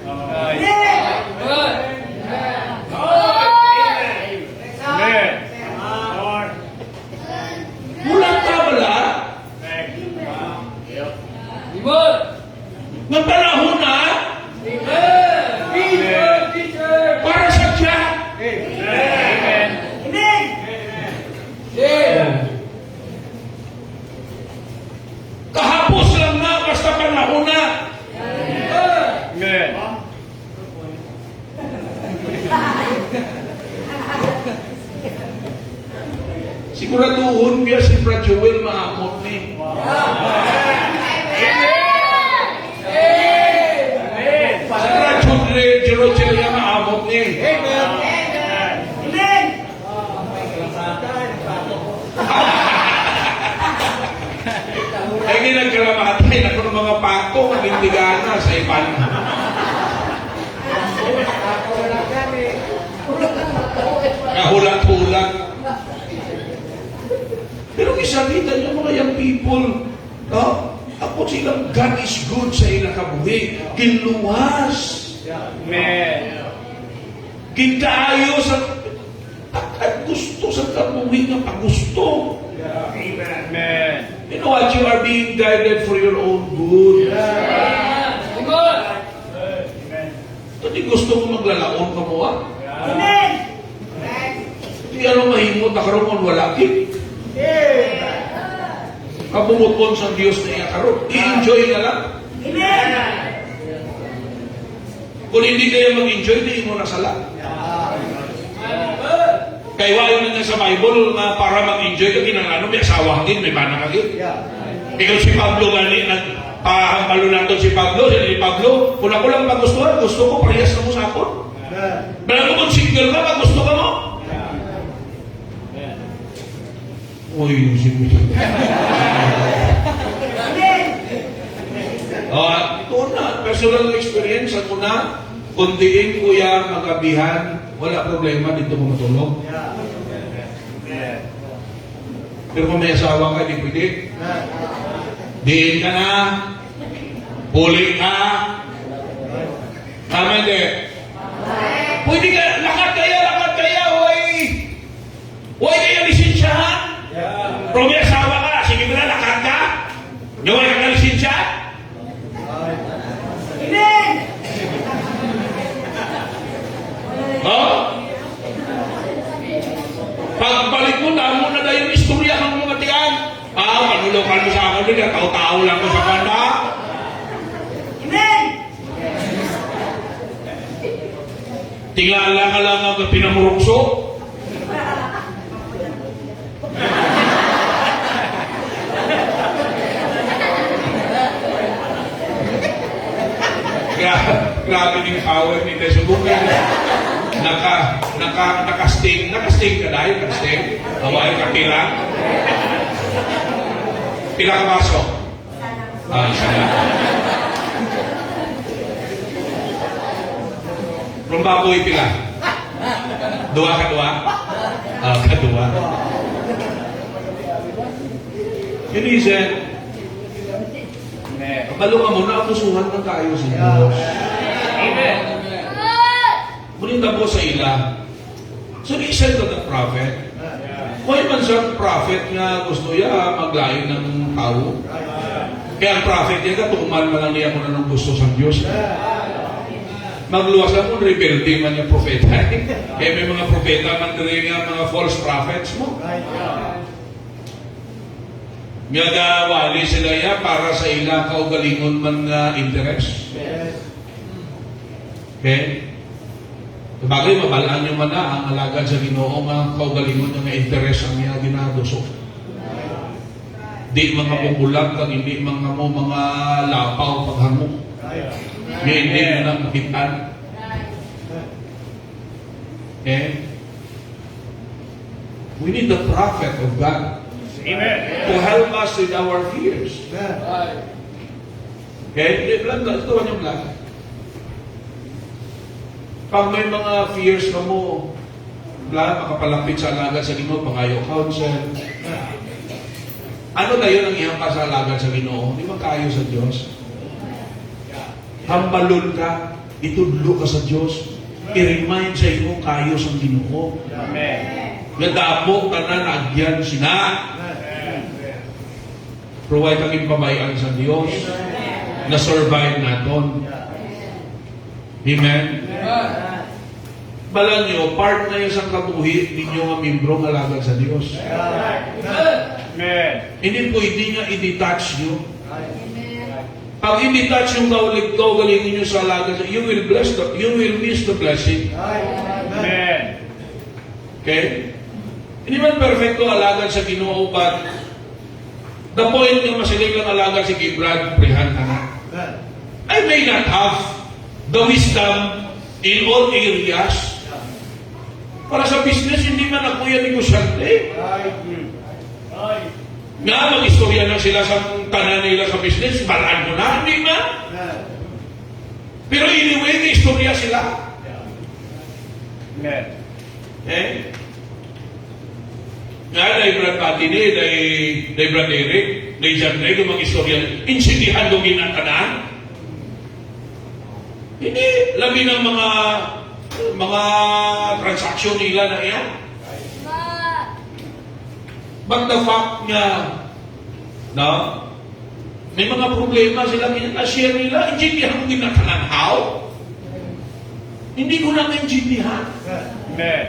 Right. Amen. Nga panahon na para sa tiyan. Amen. Amen. Kahapos lang na, basta panahon na. Amen. Siguraduhon niya si Brad Joel maamot ni. Amen. Si Brad Joel niya maamot ni. Amen. Ay ginagkalamatay na kung mga pato, magindigana sa ipan. Kahulat-hulat. Pero isalita niyo mga young people, no? Ako silang God is good sa ilang kabuhi. Kinluwas. Amen. Kinkaayo sa at gusto sa kabuhi nga pagusto. Amen. You know what? You are being guided for your own good. Ito di gusto mo maglalaon ka mo, ah? Amen. Di ano mahimot na karoon kung wala kin. Kabumutpon sa Diyos na iya karoon. I-enjoy na lang. Amen. Kung hindi kayo mag-enjoy, di mo nasala. Kaya wala na sa Bible na para mag-enjoy ka ginangano, may asawa din, may bana ka din. Ikaw si Pablo gani, nagpahambalo natin si Pablo, si Pablo, kung ako lang magustuhan, gusto ko, parehas na mo sa ako. Bago kung single ka, magusto ka mo. Uy, yung single. Amen. Ito na, personal experience, ako na, kundiin kuya, magabihan, wala problema, dito ko matulog. Pero kung may asawa ka, di pwede. Diin ka na, huli ka. Tama hindi? Pwede ka, lakad kaya, hoy! Hoy kayo lisensyahan? Pero may asawa ka, sige mo na, lakad ka? Gawin ka na lisensya? Amen. Oh? Pagbalik mo na dahil yung istorya ng mga tiyan. Manulokan mo sa akin din, tao-tao lang ko sa kanda. Amen. Tingala ka lang ang pinamurukso. Grabe ng power ni Tesubukan. Nakasting ka dahil, nakasting. Hawaii ka pila. Pila ka baso? Isa na. Rumbaboy pila? Dua ka dua? Kadua. Yun reason, kapalo ka muna, apusuhan ng tayo sa Diyos. Amen. Muninda po sa ila. So, di isa ito ng prophet. Kung man siyang prophet nga gusto niya maglayo ng tao. Kaya ang prophet niya, katuman man lang niya muna ng gusto sa Diyos. Magluwas lang kung rebelde man yung propeta. Kaya may mga propeta man rin nga mga false prophets mo. Nga wali sila ya para sa ila kaugalingon man nga interest. Okay? Sabagay, mabalaan nyo man na ang alagad sa Ginoo nga kaugalingon nga interest ang niya ginadusok. Di mga pukulag kag hindi mga mo mga lapaw paghamo. Nga hindi mo nang makitaan. Okay? We need the prophet of God Amen. to help us with our fears. Okay? Ito yung plan. Pag may mga fears na mo, makapalapit sa alagad sa Ginoo, pangayo counsel. Ano tayo nang ihampa sa alagad sa Ginoo? Di ba kayo sa Diyos? Hambalon ka, itudlo ka sa Diyos, i-remind sa iyo kayo sa Ginoo. Amen. Nadamo ka na nagyan sina. Provide kami pabayaan sa Dios. Na-survive naton. Amen? Bala nyo, part na yung sa kabuhi ninyo nga membro nga alagad sa Dios. Amen. Hindi pwede nga i-detach nyo. Pag i-detach yung kaugalingin nyo sa alagad, you will miss the blessing. Amen. Okay? Hindi man perfecto alagad sa Ginoo, but the point nga masiling lang alagad si Gibrad, prihan ka na. I may not have the wisdom in all areas. Para sa business, hindi man ako yan negosyante. Nga, mag-istorya na sila sa tanan nila sa business, balaan mo na, hindi na. Pero anyway, may-istorya sila. Amen. Eh? Nga, dahil Brad Pati ni, dahil Brad Eric, dahil John Ray, kung mag-istorya, insindihan doon ginatanan. Hindi, labi ng mga transaksyon nila na yan. But the fact nga, no, may mga problema sila na-share nila, intindihan mo ginatanan. How? Hindi ko lang intindihan. Amen.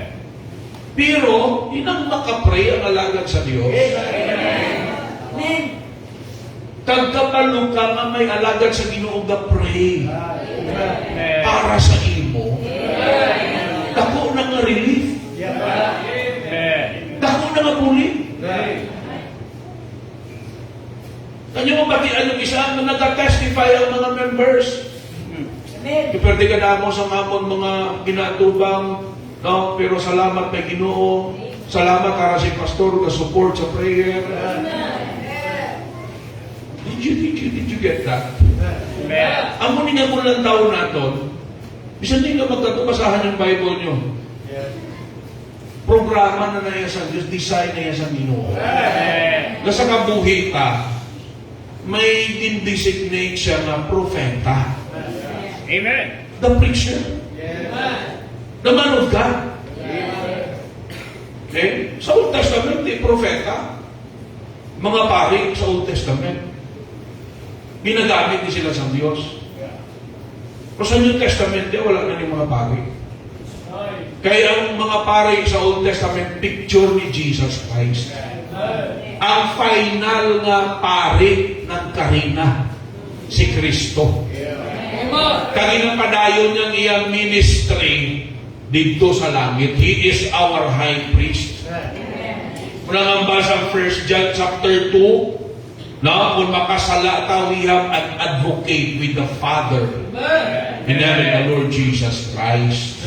Pero, inang makapray ang alagad sa Diyos. Amen. Kagkapalo ka nga may alagad sa Ginoo nga pray Amen. para sa imo. Dako na nga relief. Amen. Dako na nga puli. Kanyo mabatian yung isa na nag-testify ang mga members. Amen. Iperde ka na mo sa amon mga ginatubang, no? Pero salamat kay Ginoo. Salamat para si pastor na support sa prayer. Did you get that? Amen. Amo ni nga mo lang taon naton, bisan din ka magkatubasahan ng Bible nyo. Programa na naya sa Diyos, design na sa Ginoo. Amen. Na sa kabuhi ka, may din-designate siya na propeta. Amen. The preacher. The man of God. Okay? Sa Old Testament, di propeta. Mga pari sa Old Testament. Ginagamit din sila sa Diyos. Pero sa New Testament, wala na yung mga pari. Kaya ang mga pari sa Old Testament, picture ni Jesus Christ. Ang final nga pari ng karina, si Kristo. Kanina padayon niyang iyang ministry dito sa langit. He is our high priest. Muna nga ba sa 1 John chapter 2, na kung makasala ta, we have an advocate with the Father in heaven, the Lord Jesus Christ.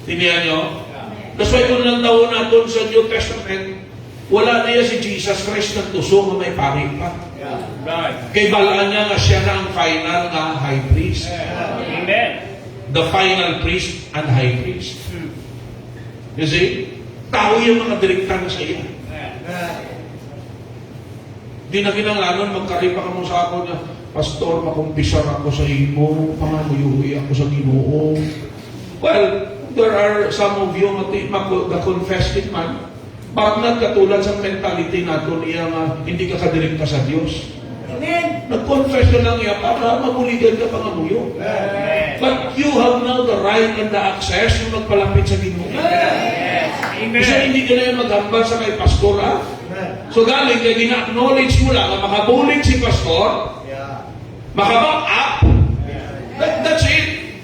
Tinihan nyo? That's why kung lang taon natin sa New Testament, wala na yan si Jesus Christ na tuso na may pari pa. Right. Kay balaan niya nga siya na ang final na high priest. Amen. The final priest and high priest. You see? Tao yung mga direkta na sa iya. Di na kinanglanon, magkaripa ka mo sa ako na, Pastor, makumpisar ako sa imo, pangamuyuhi ako sa Ginoo. Well, there are some of you the confessed it man, but not katulad sa mentality nato niya nga hindi ka kadirekta sa Diyos. Amen. Nag-confess ka lang iya para mabuligan ka pangamuyo. But you have now the right and the access yung magpalapit sa Ginoo. Amen. Kasi hindi ka na yung maghambal sa kay pastor, ha? So galing kaya gina-acknowledge mo lang na makabulig si pastor, makaback up, that's it.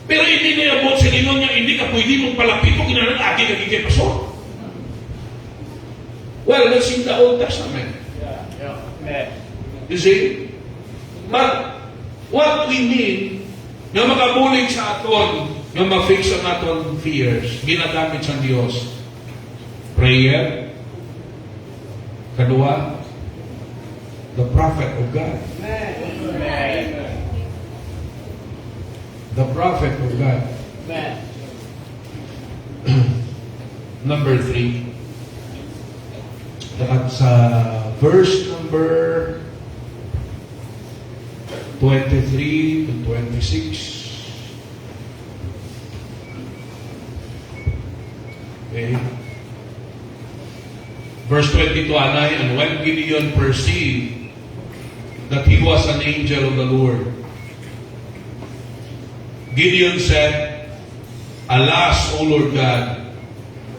Pero hindi na yung sa Ginoo niya, hindi ka pwede mong palapit kung ginanag-agi ka kay pastor. Well, that's in the Old Testament. Amen. You see? But what we need, yung makabulig sa aton, yung ma-fix ang aton fears, ginagamit sa Diyos. Prayer. Kadua, the prophet of God. Amen. The prophet of God. Amen. Number 3. At sa verse number 23 to 26. Okay. Verse 22, Anay, and when Gideon perceived that he was an angel of the Lord, Gideon said, Alas, O Lord God,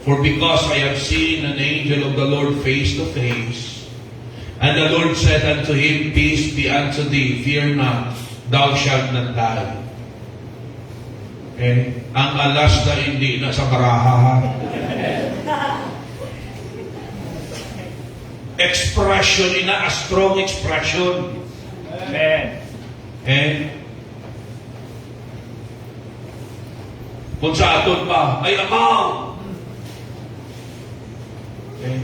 for because I have seen an angel of the Lord face to face, and the Lord said unto him, Peace be unto thee, fear not, thou shalt not die. Okay? Ang alas na hindi na sa baraha. Expression, a strong expression. Amen. Eh? Kung sa aton pa, ay amaw! Okay.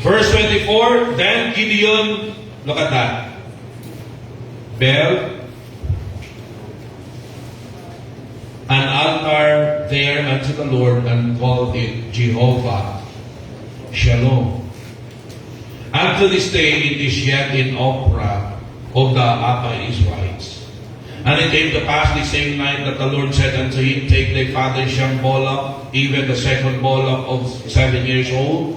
Verse 24, then Gideon, look at that. Built an altar there unto the Lord and called it Jehovah Shalom. Unto this day it is yet in Ophrah of the Israelites. And it came to pass the same night that the Lord said unto him, Take thy father's young bullock, even the second bullock of 7 years old,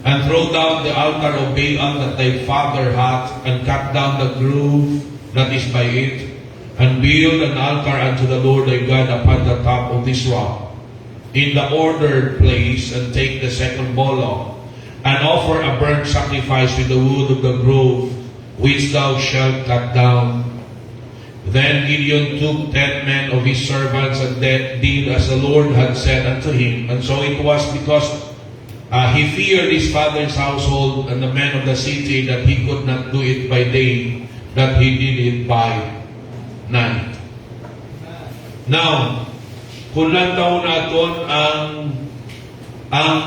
and throw down the altar of Baal that thy father hath, and cut down the grove that is by it, and build an altar unto the Lord thy God upon the top of this rock, in the ordered place, and take the second bullock, and offer a burnt sacrifice with the wood of the grove, which thou shalt cut down. Then Gideon took 10 men of his servants, and did as the Lord had said unto him. And so it was because he feared his father's household and the men of the city, that he could not do it by day, that he did it by night. Now, kung lantaw natin ang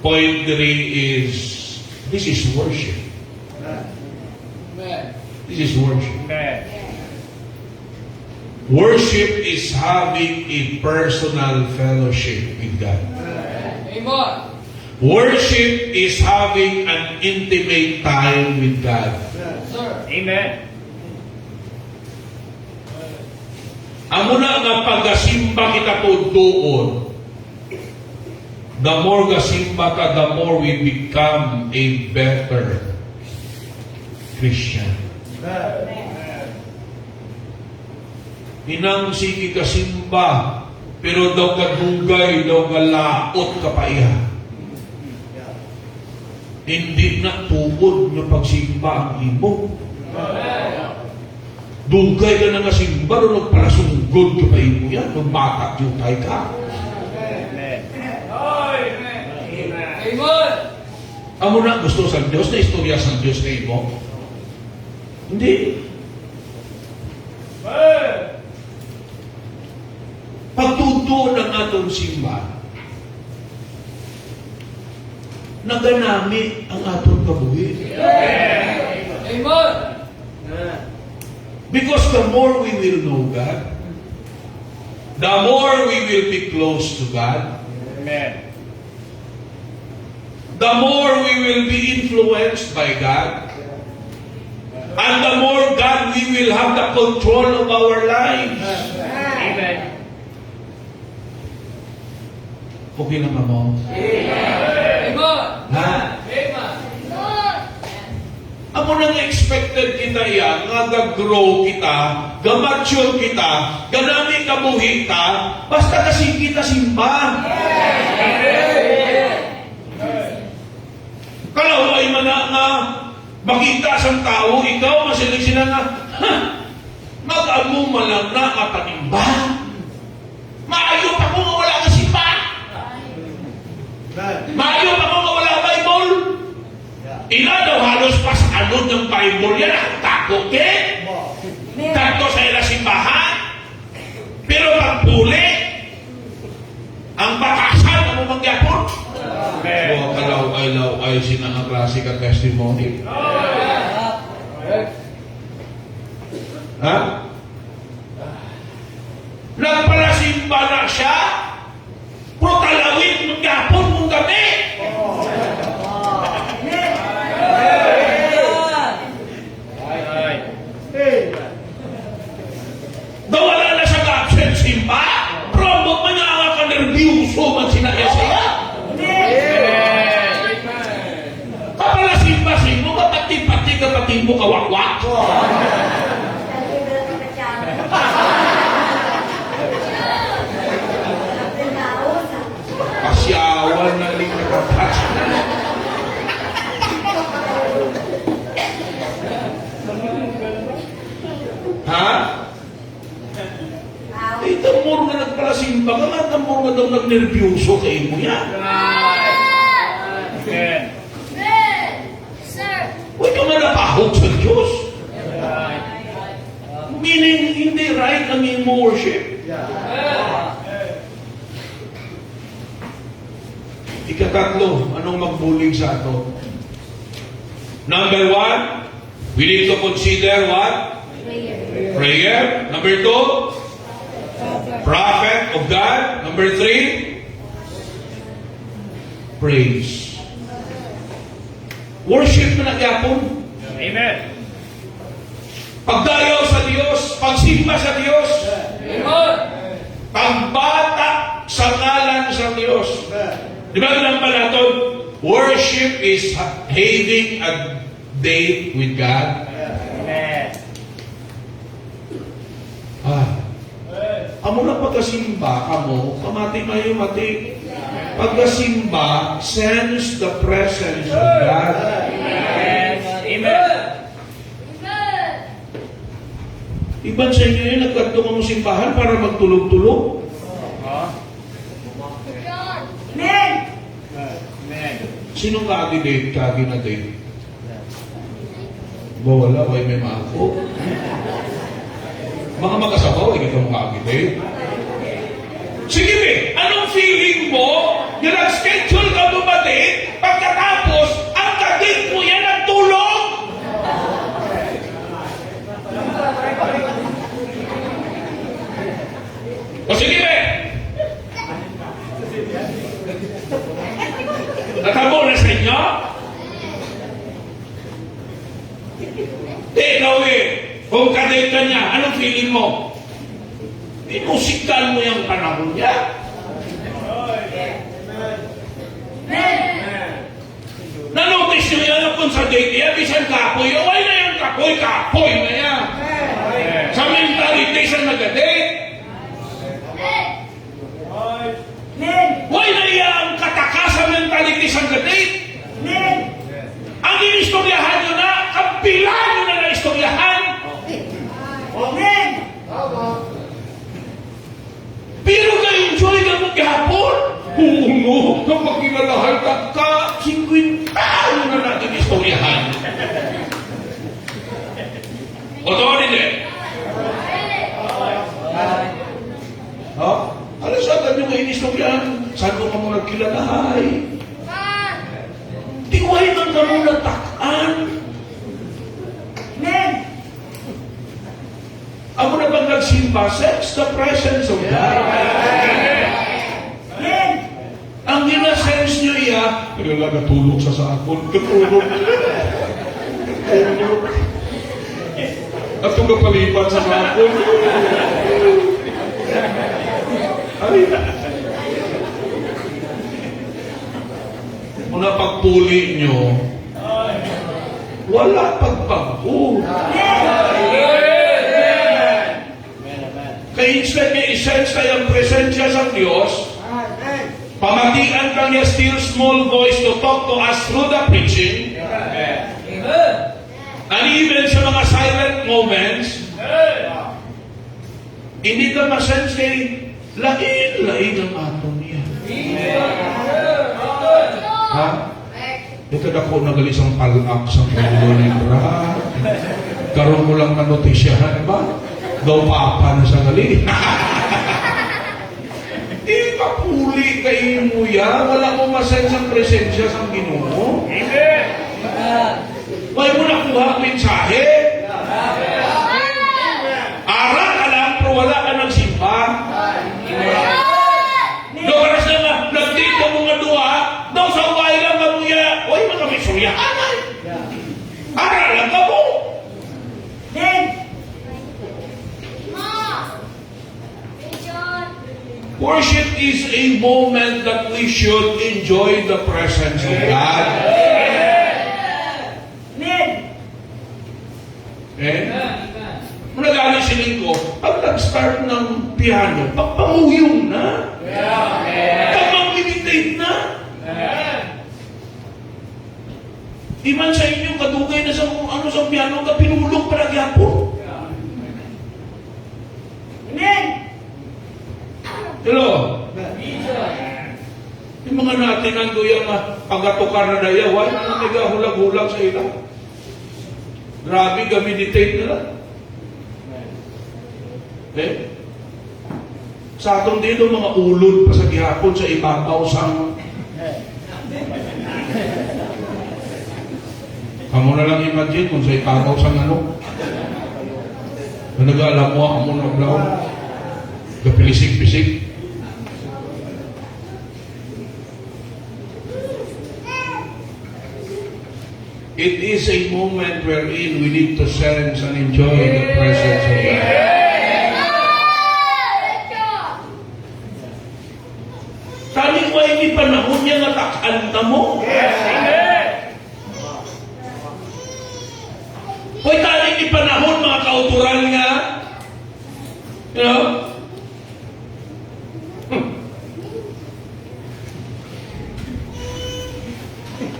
point 3 is, this is worship. This is worship. Amen. Worship is having a personal fellowship with God. Amen. Worship is having an intimate time with God. Amen. Amo na nga pagasimba kita po doon. The more gasimba ka, the more we become a better Christian. Inang sige kasimba, pero daw kadugay, daw galaot ka pa iya. Hindi na tugod na pagsimba ang imo. Dugay ka na nga simba, no nagpalasunggod ka pa imo yan, magbatak jutay ka. Amen. Amen. Amo na gusto sa Diyos, na istorya sa Diyos na imo? Hindi. Pagtuto ng atong simba, naganami ang atong kabuhi. Amen. Because the more we will know God, the more we will be close to God, Amen. the more we will be influenced by God, and the more God we will have the control of our lives. Amen. Okay lang mo? Amen. Ha? Amen. Amo nang expected kita yan, nga ga-grow kita, ga-mature kita, ganami kabuhi ta, basta kasi kita simba. Kalau ay mana nga, makita sa tao, ikaw masilig sila nga, mag-amo malang na kapanimba. Maayo pa kung wala ka simba. Maayo pa kung wala Bible. Ina daw halos pa sa anod ng Bible yan, ang tako ke. Tanto sa ila simbahan. Pero pagpuli, ang bakasan na mo mangyapon. Amen. O kalaw ay sinang ang klase ka testimony. Ha? Nagpalasimba na siya, pero talawin mangyapon mong gabi. Dawala na siya ka-absent simba, pero mo man nga ka nervyuso man sina Yesaya. nervyuso kay mo yan. Amen. Huwag ka malapahog sa Diyos. Meaning, hindi right ang iyong worship. Ikatatlo, anong magbulig sa ato? Number 1, we need to consider what? Prayer. Number 2, prophet of God. Number 3, praise. Worship na nagyapon. Amen. Pagdayaw sa Diyos, pagsimba sa Diyos, Amen. pagbata sa ngalan sa Diyos. Di ba lang pala ito? Worship is having a date with God. Amen. Amo na pagkasimba ka mo, kamati kayo mati. Pagkasimba, sense the presence of God. Amen. Amen. Iban sa inyo yun, nagkanto ka mo simbahan para magtulog-tulog. Amen. Sinong kagi-date? Kagi na date? Ba wala, why may maako? Mga magkasabaw, hindi ka mo kagi-date. Sige be, anong feeling mo na nag-schedule ka dumating, pagkatapos, ang kadate mo yan ang tulog? O sige be, natabo na sa inyo? Ikaw kung kadate ka niya, anong feeling mo? Imusikal mo yung panahon niya. Na-notice nyo yan kung sa date niya, bisan kapoy, okay na yung kapoy, kapoy na yan. Sa mentality sa nag-date. Why na yan kataka sa mentality sa nag-date? Ang inistoryahan nyo na, kapilan nyo na na-istoryahan. Pero ka-enjoy ka mo kahapon? Oo, no. Kapag kinalahan ka, 50 taon na natin istoryahan. O to rin eh. Ha? Ano saan nyo ngayon istoryahan? Saan ko ka mo nagkilalahay? Tiway man ka mo natakaan. Ako na bang nagsimba? Sense the presence of God. Ang gina-sense nyo iya, pero lang natulog sa sakon. Natulog. Natulog. At kung napalipan sa sakon. Ay. Muna pagpuli nyo, wala pagpagpo. Kaya instead may isense na yung presensya sa Diyos, pamatian ka niya still small voice to talk to us through the preaching, and even sa mga silent moments, hindi ka masense kay lain ang aton niya. Ha? Ito na ko nagalisang palak sa mundo ni Brad. Karoon mo lang na notisyahan, ba? Daw papa na sa gali. Papuli kayo mo yan. Wala mo masense ang presensya sa Ginoo. Amen. May mo nakuha ang mensahe. Ara ka lang, pero wala ka nagsimba. Doras na nga, nagdate ka mga duha, daw sa uway lang ka mo yan. Uy, mga may suryahan. Ara lang ka mo. Worship is a moment that we should enjoy the presence of God. Nagaling si Lingko, pag nag-start ng piano, pagpamuyong na. Pag mag-meditate na. Iman sa inyo, kadugay na sa kung ano sa piano, ka pinulog para gyapon. Hello? Yung mga natinan ko yung pagatukar na daya, wala na nagahulag-hulag sa ila. Grabe, gamiditate nila. Eh? Sa atong dito, mga ulod pa sa gihapon sa ibabaw sa... Kamu na lang imagine kung sa ibabaw sa ano. Na nag-alam mo, amo na blaw. Gapilisik-pisik. It is a moment wherein we need to sense and enjoy the presence of God. Tani ko ay di panahon niya nga takanta mo. Hoy, tani di panahon mga kauturan nga. You know?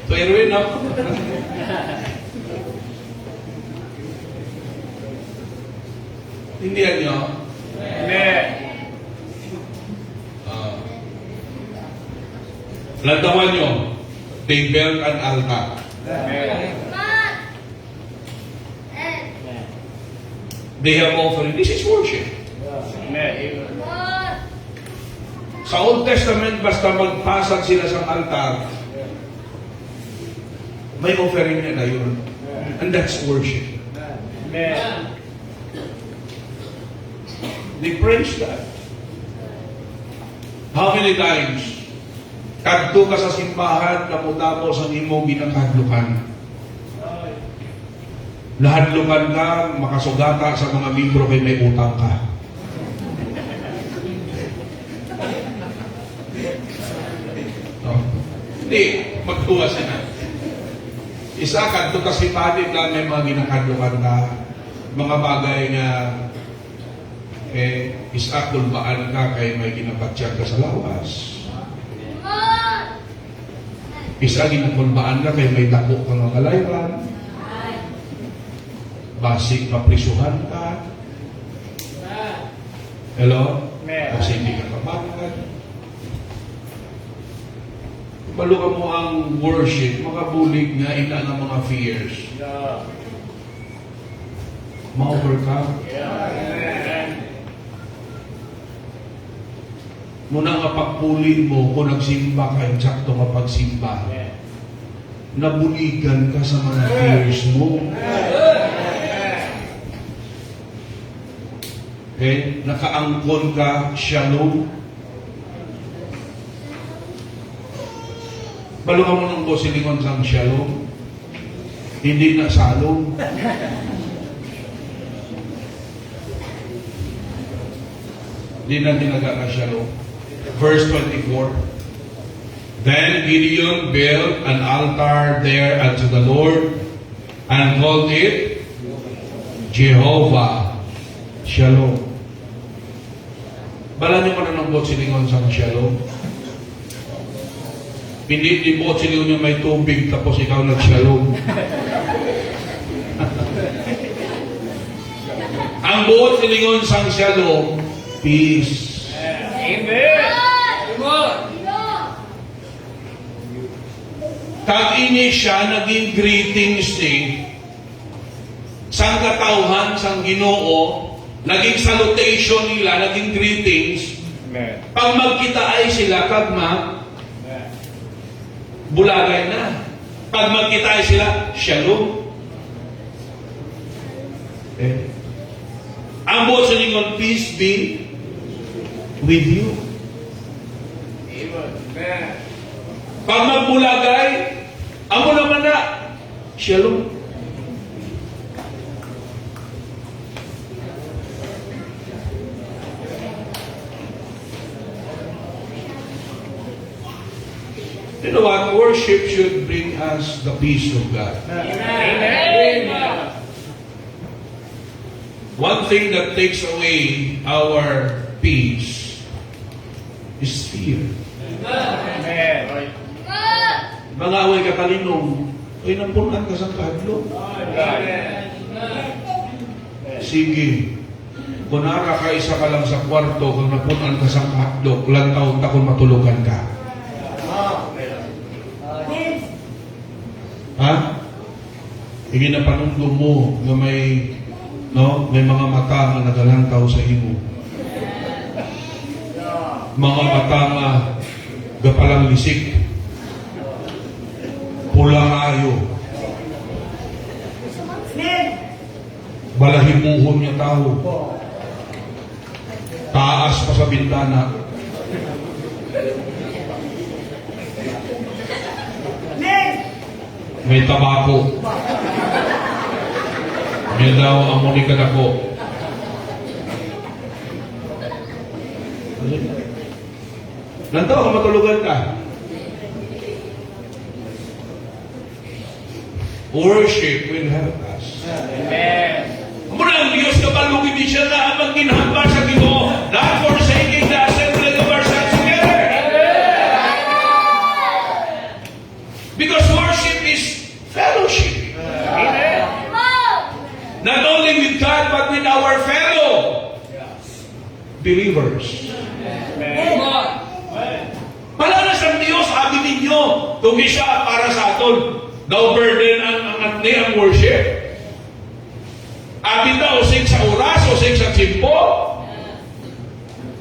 So, Erwin, no? Indian nyo? Lantawan nyo, they built an altar. They have offering. This is worship. Sa Old Testament, basta magpasag sila sa altar, may offering na yun. And that's worship. They praise God. How many times? Kadto ka sa simbahan, kaputapos ang imo ginakadlukan. Nahadlukan ka, makasugata sa mga membro kay may utang ka. No? Hindi, magtuwa siya. Isa, kadto ka simbahan, lang may mga ginakadlukan ka. Mga bagay nga isa, kulbaan ka kay may ginapatsyan ka sa lawas. Isa, ginakulbaan ka kay may dako ka ng kalayran. Basig maprisuhan ka. Hello? Kasi hindi ka kapagod. Balukan mo ang worship, makabulig nga ina ng mga fears. Ma-overcome. Muna nga pagpuli mo, kung nagsimba ka, eksakto ka pagsimba, nabuligan ka sa mga fears mo. Okay? Nakaangkon ka, shalom. Balungan mo nung silingon sang shalom. Hindi na salom. Hindi na tinaga na shalom. Verse 24. Then Gideon built an altar there unto the Lord and called it Jehovah Shalom. Bala niyo pa na ng silingon sa Shalom. Hindi di silingon niyo may tubig tapos ikaw nag-Shalom. Ang buot silingon sa Shalom, peace. Amen. Kag-ini siya naging greetings ni sang katauhan, sang Ginoo, naging salutation nila, naging greetings. Pag magkita ay sila, kag bulagay na. Pag magkita ay sila, shalom. Ang buot sa ningon, peace be with you. Pag magbulagay, amo naman na, shalom. You know what? Worship should bring us the peace of God. Amen. One thing that takes away our peace is fear. Amen. Mga away katalinong, ay nampunan ka sa kadlo. Sige. Kung nakakaisa ka lang sa kwarto, kung napunan ka sa kadlo, ilang taon ta kung matulugan ka. Ha? Hindi na panungdom mo nga may mga mata nga nagalantaw sa imo. Mga mata nga gapalang lisik. Pula kayo. Balahimuhon niya tao. Taas pa sa bintana. May tabako. May daw amoni ka na ko. Nantaw ka matulugan ka. Worship will help us. Amen. Muna ang Diyos kapalugin di siya na ang ginhamba sa Ginoo, not forsaking the assembly of ourselves together. Because worship is fellowship. Amen. Not only with God, but with our fellow believers. Malalas ang Diyos, sabi ninyo, tugi siya para sa aton. Daw burden ang worship. Abi daw, sing sa oras o sing sa timpo.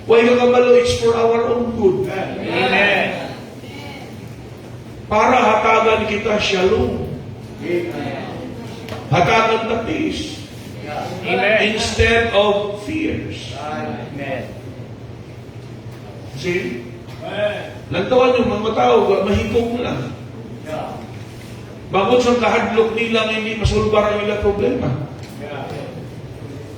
Huwag kabalo, it's for our own good. Amen. Para hatagan kita shalom. Hatagan na peace. Amen. Instead of fears. Amen. See? Lantawan yung mga tao, mahigog lang. Bakit sa kahadlok nila hindi masulbar ang ilang problema?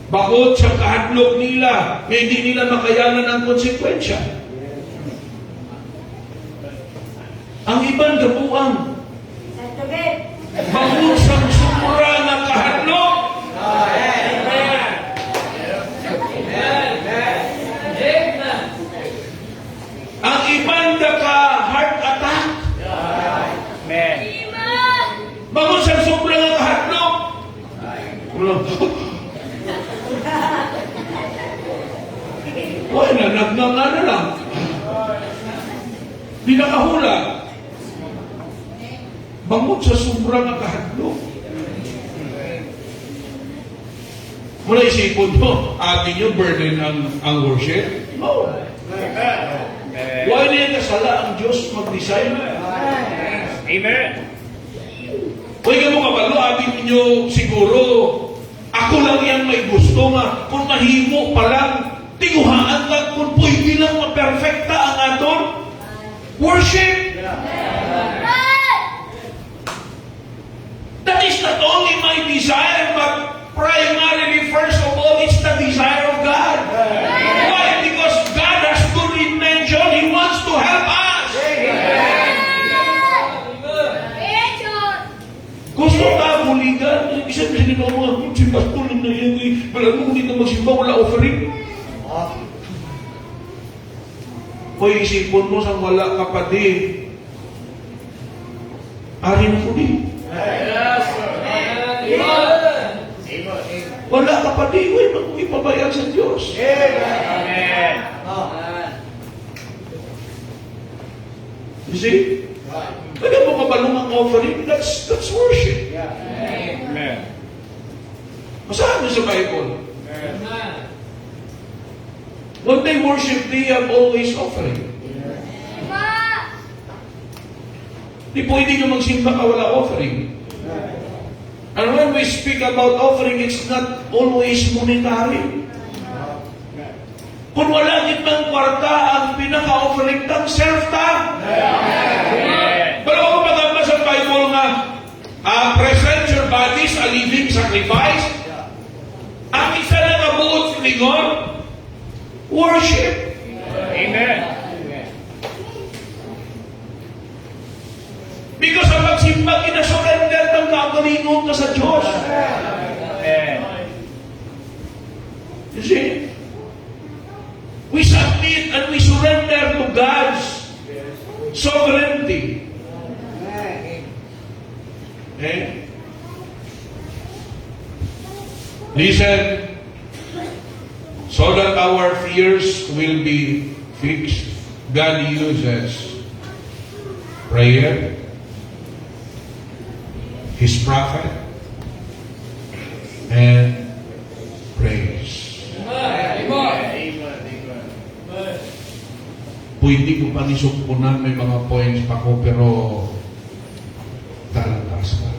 Bakit sa kahadlok nila hindi nila makayanan ang konsekwensya? Ang ibang gabuang bakit sa sumura ng kahadlok ang ibang ka heart attack. Amen. Bakit sa sobrang kahadlok? Wala na, nagnanga na lang. Di nakahula. Bangot sa sobrang kahadlok. Mula isipon mo, atin yung burden ang worship? No. Why niya kasala ang Diyos mag-design? Amen. Huwag ka mo kabalo, atin ninyo siguro, ako lang yan may gusto nga, kung mahimo pa lang, tinguhaan lang, kung pwede lang ma-perfecta ang aton worship. That is not only my desire, but primarily, first of all, it's the desire of God. Why? Because God has good intention. He wants to help us. Gusto ta buligan, isa na sila mga simba tulong na yan, wala mo dito magsimba, wala offering. Hoy, isipon mo sa wala ka pa din. Arin ko din. Wala ka pa din, huwag mo ipabayag sa Diyos. Amen. You see? Pwede mo kabalong ang offering, that's worship. Amen. Masahan mo sa Bible. When they worship, they have always offering. Di pwede nyo magsimba ka wala offering. And when we speak about offering, it's not always monetary. Kung wala itang kwarta, ang pinaka-offering tang self-tang. Pero kung maganda sa Bible nga, present your bodies a living sacrifice, ang isa na nabuot ni God, worship. Amen. Because ang magsimba, kinasurrender ng kagalingon ka sa Diyos. Amen. You see? We submit and we surrender to God's sovereignty. Okay? Listen, so that our fears will be fixed, God uses prayer, His prophet, and praise. Amen. Amen. Amen. Pwede ko pa nisukpunan, may mga points pa ko, pero talagas ka.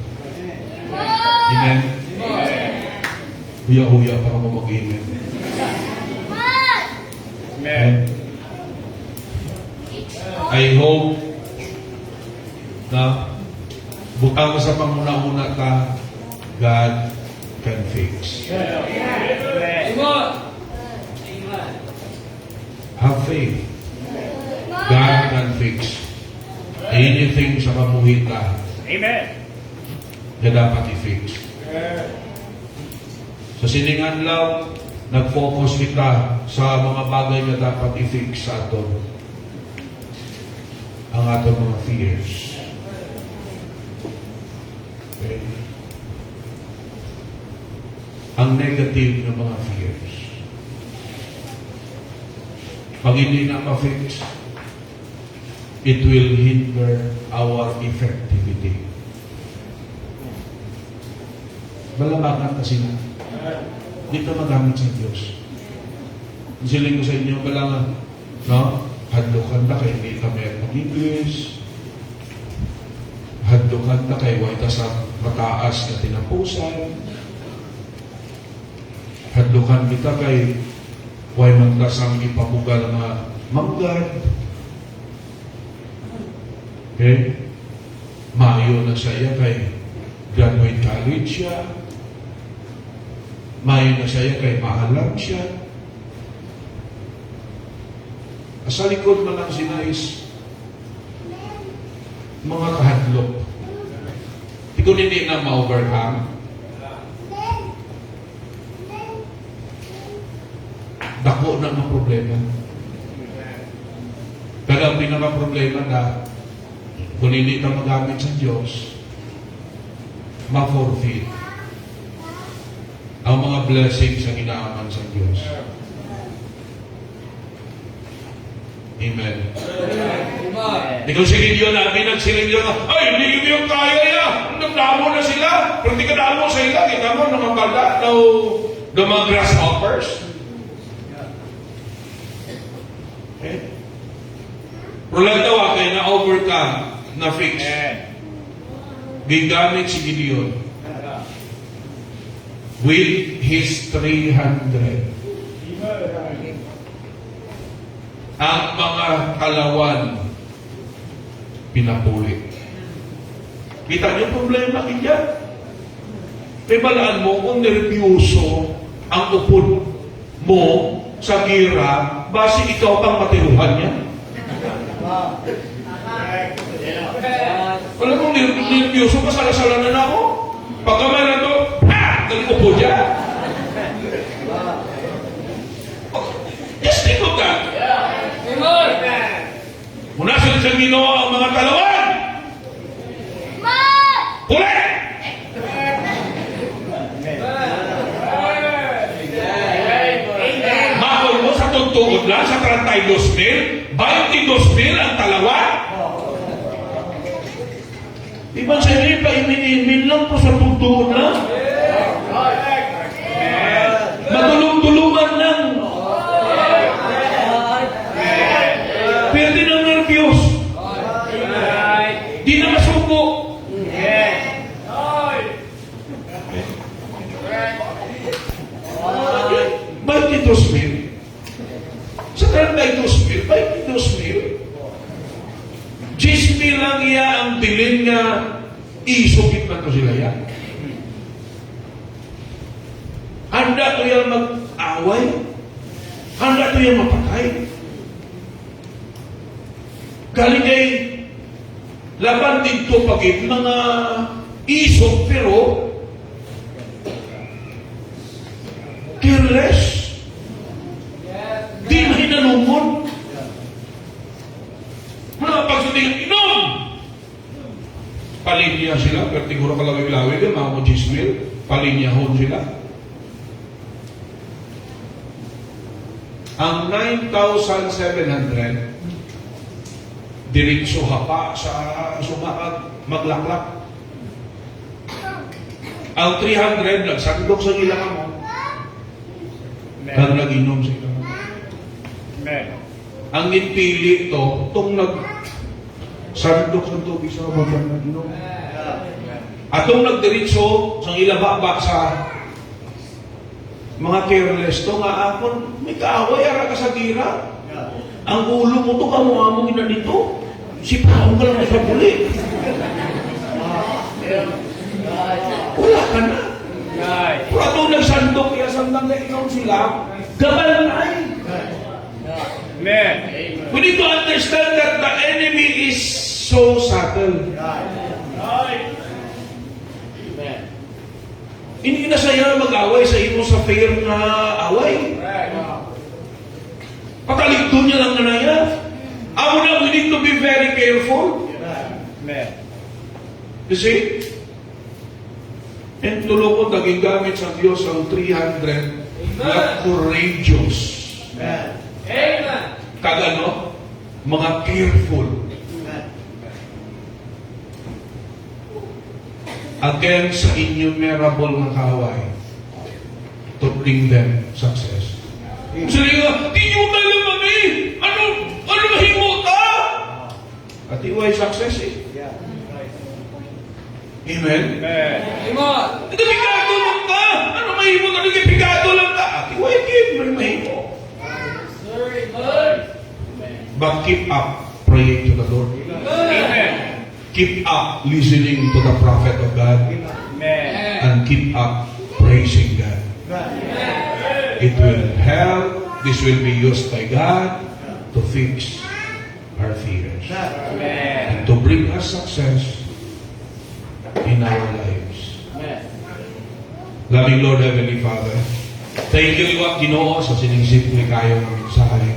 Amen? Huya-huya pa ako mag-amen. Amen. I hope na butang sa panguna-una ka, God can fix. Amen. Amen. Have faith. God can fix anything sa kamuhit ka Amen. na dapat i-fix. Sa siningan lang, nag-focus kita sa mga bagay na dapat i-fix sa ato. Ang ato mga fears. Okay? Ang negative na mga fears. Pag hindi na ma-fix, it will hinder our effectivity. Malabakan kasi na. Dito magamit sa Diyos. Siling ko sa inyo, kailangan, no? Hadlukan na kay hindi ka may mag-English. Hadlukan na kay wala sa mataas na tinapusan. Hadlukan kita kay way magtasang ipabugal na manggad. Okay? Mayo na siya kay graduate college siya. Mayo na siya kay mahalang siya. Sa likod man lang sinais mga kahadlok. Kung hindi na ma-overcome, dako na ang problema. Pero ang pinaka-problema na kung hindi ka magamit sa Diyos, ma-forfeit ang mga blessings na inaaman sa Diyos. Amen. Amen. Ikaw si Gideon namin, nagsiling niya, ay, hindi yung kaya niya. Nagdamo na sila. Pero hindi ka damo sa ila. Kita mo, nakakala, no mga grasshoppers. Okay? Pero lang daw, kaya na-overcome, na-fix. Amen. Gigamit si Gideon with his 300. Ang mga kalawan pinapuli. Kita niyo problema niya? May balaan mo kung nirepiuso ang upod mo sa gira, base ikaw pang matiruhan niya. Wala kong nirepiuso, kasala-sala na ako. Pagkamay na ito, ha! Nag-upod niya. Just think of that. Amen. Muna sa Ginoo ang mga kalawan. Puli! Mahal mo sa tugtugod lang sa 32,000, 22,000 ang talawan. Ibang sabihin pa, imin-imin lang po sa tugtugod lang. Matulong-tulungan lang. Pero di na nervyos. Di na masuko. Bakit 2,000? Sa 32,000, bakit 2,000? 10,000 lang iya ang bilin nga isukit man to sila yan. Handa to yan mag-away. Handa to yan mapatay. Galing kay laban dito pagit mga isok pero careless. Di na hinalumon. Mga pagsuting inom. Palinya sila, pero siguro kalawig-lawig yan, mga mojismil, palinyahon sila. Ang 9,700 diretso hapa sa sumakag maglaklak. Ang 300, nagsandok sa ilang mo. Ang Amen. nag-inom sa ilang mo. Amen. Ang ginpili ito, itong sandok sa tubig sa mga nag-inom. At itong nagdiritso sa ilababa sa mga careless to nga akon, may kaaway, ara ka sa gira. Ang ulo mo to, kamuha mo dito. Si Paong ka lang sa buli. Wala ka na. Right. Pero itong nagsandok, kaya sandang na ikaw sila, gabal na ay. Amen. We need to understand that the enemy is so subtle. Right. Hindi na saya mag-away sa imo sa fair na away. Pataligdo niya lang na niya. Amo na, we need to be very careful. Amen. You see? And tulungan naging gamit sa Diyos ang 300 na courageous. Amen. Kagano? Mga careful. Against sa innumerable ng kaway to bring them success. Sabi nga, di nyo tayo kami! Ano mahimo ta? At iway success eh. Amen? Amen. Amen. Ito pigado lang ka! Ano mahimo ka? Ito pigado lang ka! At iway kid, may mahimo. Sir, Amen. But keep up praying to the Lord. Amen. Keep up listening to the prophet of God. Amen. And keep up praising God. It will help. This will be used by God to fix our fears Amen. and to bring us success in our lives. Loving Lord, Heavenly Father, thank you, Lord, Ginoo, sa sinisipli kayo ng mensahe.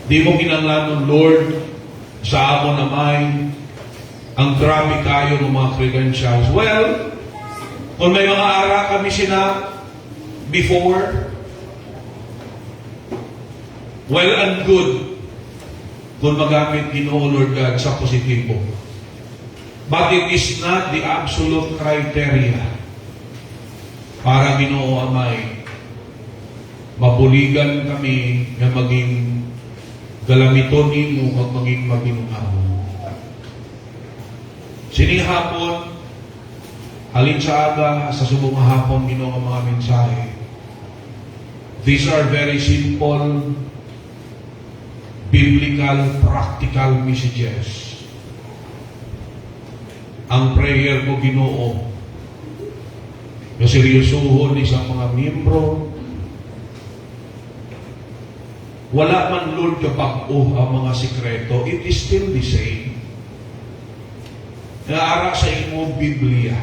Di mo kinanglanon, Lord, sa amo na may ang grabe kayo ng mga credentials. Well, kung may mga ara kami sina before, well and good kung magamit Ginoo, Lord God, sa positibo. But it is not the absolute criteria para Ginoo Amay mabuligan kami na maging galamiton nimo kag maging maginungahon. Sining hapon, halin sa aga, sa subong hapon, Ginoo ang mga mensahe. These are very simple, biblical, practical messages. Ang prayer ko, Ginoo, na seryosohon isang mga miyembro, wala man, Lord, kapag-o ang mga sikreto, it is still the same. Naara sa imong Biblia.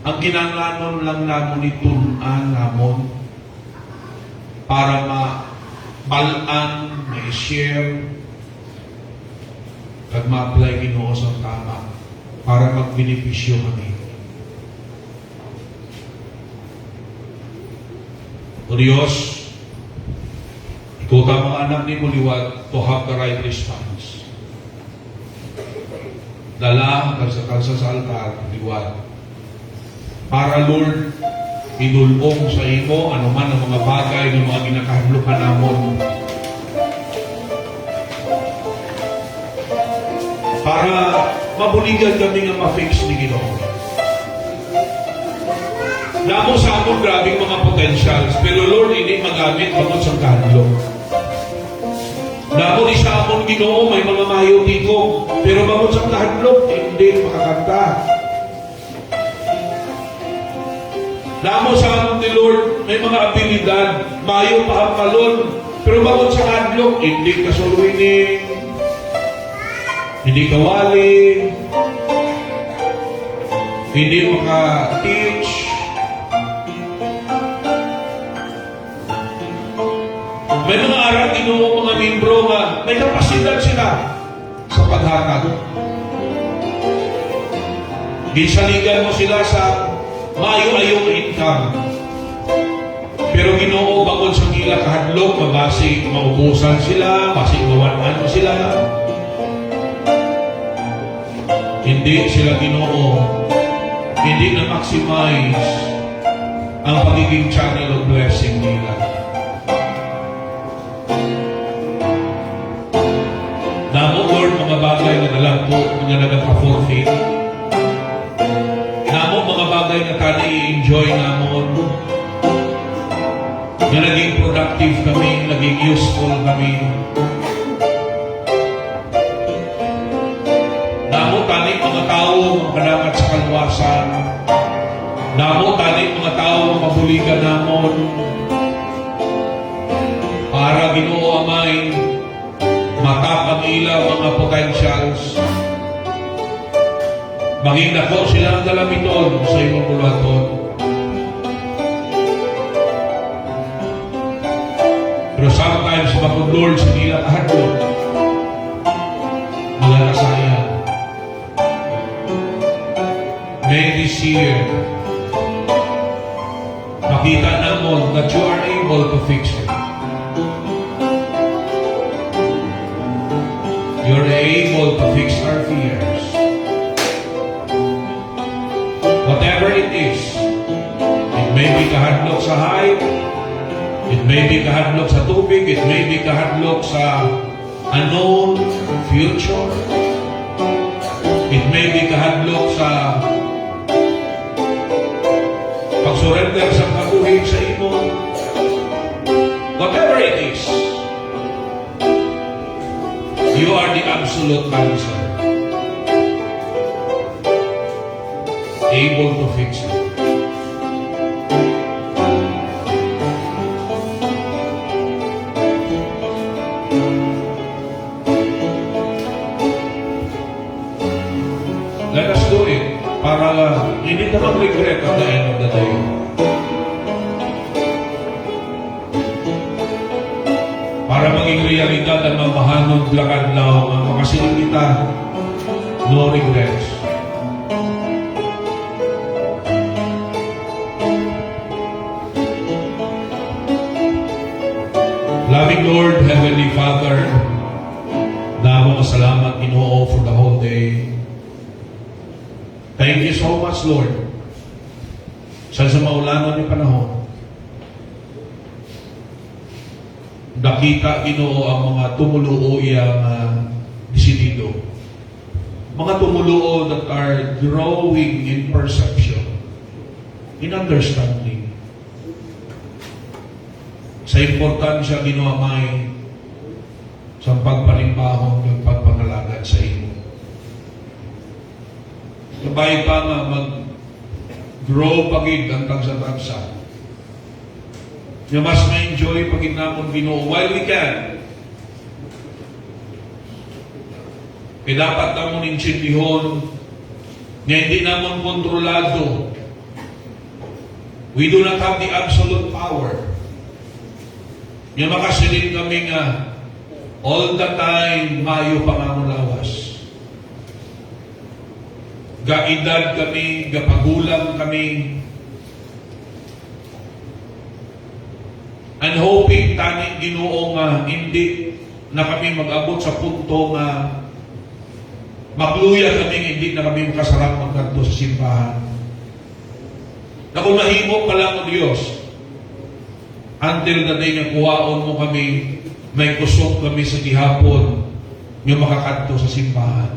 Ang kinanglanon lang namon itunan namon para mabalaan, ma-share, at ma-apply Ginoo sa tama para magbenepisyo kami. O Diyos, ikaw ka mga anak ni Muliwat to have the right response. Dala kalsa sa altar, liwat. Para, Lord, inulong sa imo anuman ang mga bagay ng mga ginakahulukan namon. Para mabuligan kami nga ma-fix ni Ginoo. Namo sa amon grabing mga potentials, pero Lord, hindi magamit bangod sa kanlo. Namo di sa amon Ginoo may mga mayo dito, pero bangod sa kanlo, hindi makakanta. Namo sa amon ni Lord, may mga abilidad, mayo pa ang kalon, pero bangod sa kanlo, hindi kasuluining, hindi kawali, hindi maka-teach. May mga aral Ginoo mga membro nga may kapasidad sila sa paghatag. Gisaligan mo sila sa maayo-ayong income. Pero Ginoo bangod sa gila kahadlok, mabasi maubusan sila, basi gawanan mo sila. Hindi sila Ginoo hindi na maximize ang pagiging channel of blessing nila. Namo, Lord, mga bagay na nalampo, mga nagka-forfeit. Namo, mga bagay na tani i-enjoy namon. Na naging productive kami, naging useful kami. Namo, tani mga tao, mga kadapat sa kalwasan. Namo, tani mga tao, mabuligan namon. Para Ginoo Amay, matap ang ilang mga potentials. Maging nako silang dalamiton sa imong bulaton. Pero sometimes, bakod Lord, sa nila kahadlok, mga nasayang. May this year, makita namon that you are able to fix it. You're able to fix our fears. Whatever it is, it may be kahadlok sa height, it may be kahadlok sa tubig, it may be kahadlok sa unknown future, it may be kahadlok sa pag-surrender sa kabuhig sa imo. Whatever it is, you are the absolute answer. Able to fix it. Let us do it para hindi na mag-regret at the end of the day. Para maging realidad ang mamahanong lakad-law ang makasiling kita, no regrets. Loving Lord, Heavenly Father, damo ka salamat, Ginoo, for the whole day. Thank you so much, Lord. Sa maulanan ni panahon, nakita, Ginoo, ang mga tumuluo iyang desidido. Mga tumuluo that are growing in perception, in understanding. Sa importansya, Ginoo Amay, sa pagpalimbahon ng pagpangalagad sa imo. Sabay pa nga mag-grow pagid ang tagsa-tagsa. Nga mas ma-enjoy pagid namon, Ginoo, while we can. Kaya dapat namon insintihon nga hindi namon kontrolado. We do not have the absolute power. Nga makasilin kami nga all the time mayo pangamulawas. Gaedad kami, gapagulang kami. And hoping tani, Ginoo, nga hindi na kami mag-abot sa punto nga magluya kami, hindi na kami makasarap magkanto sa simbahan. Na kung mahimo pa lang ang Diyos, until the day nga kuwaon mo kami, may kusog kami sa gihapon nga makakanto sa simbahan.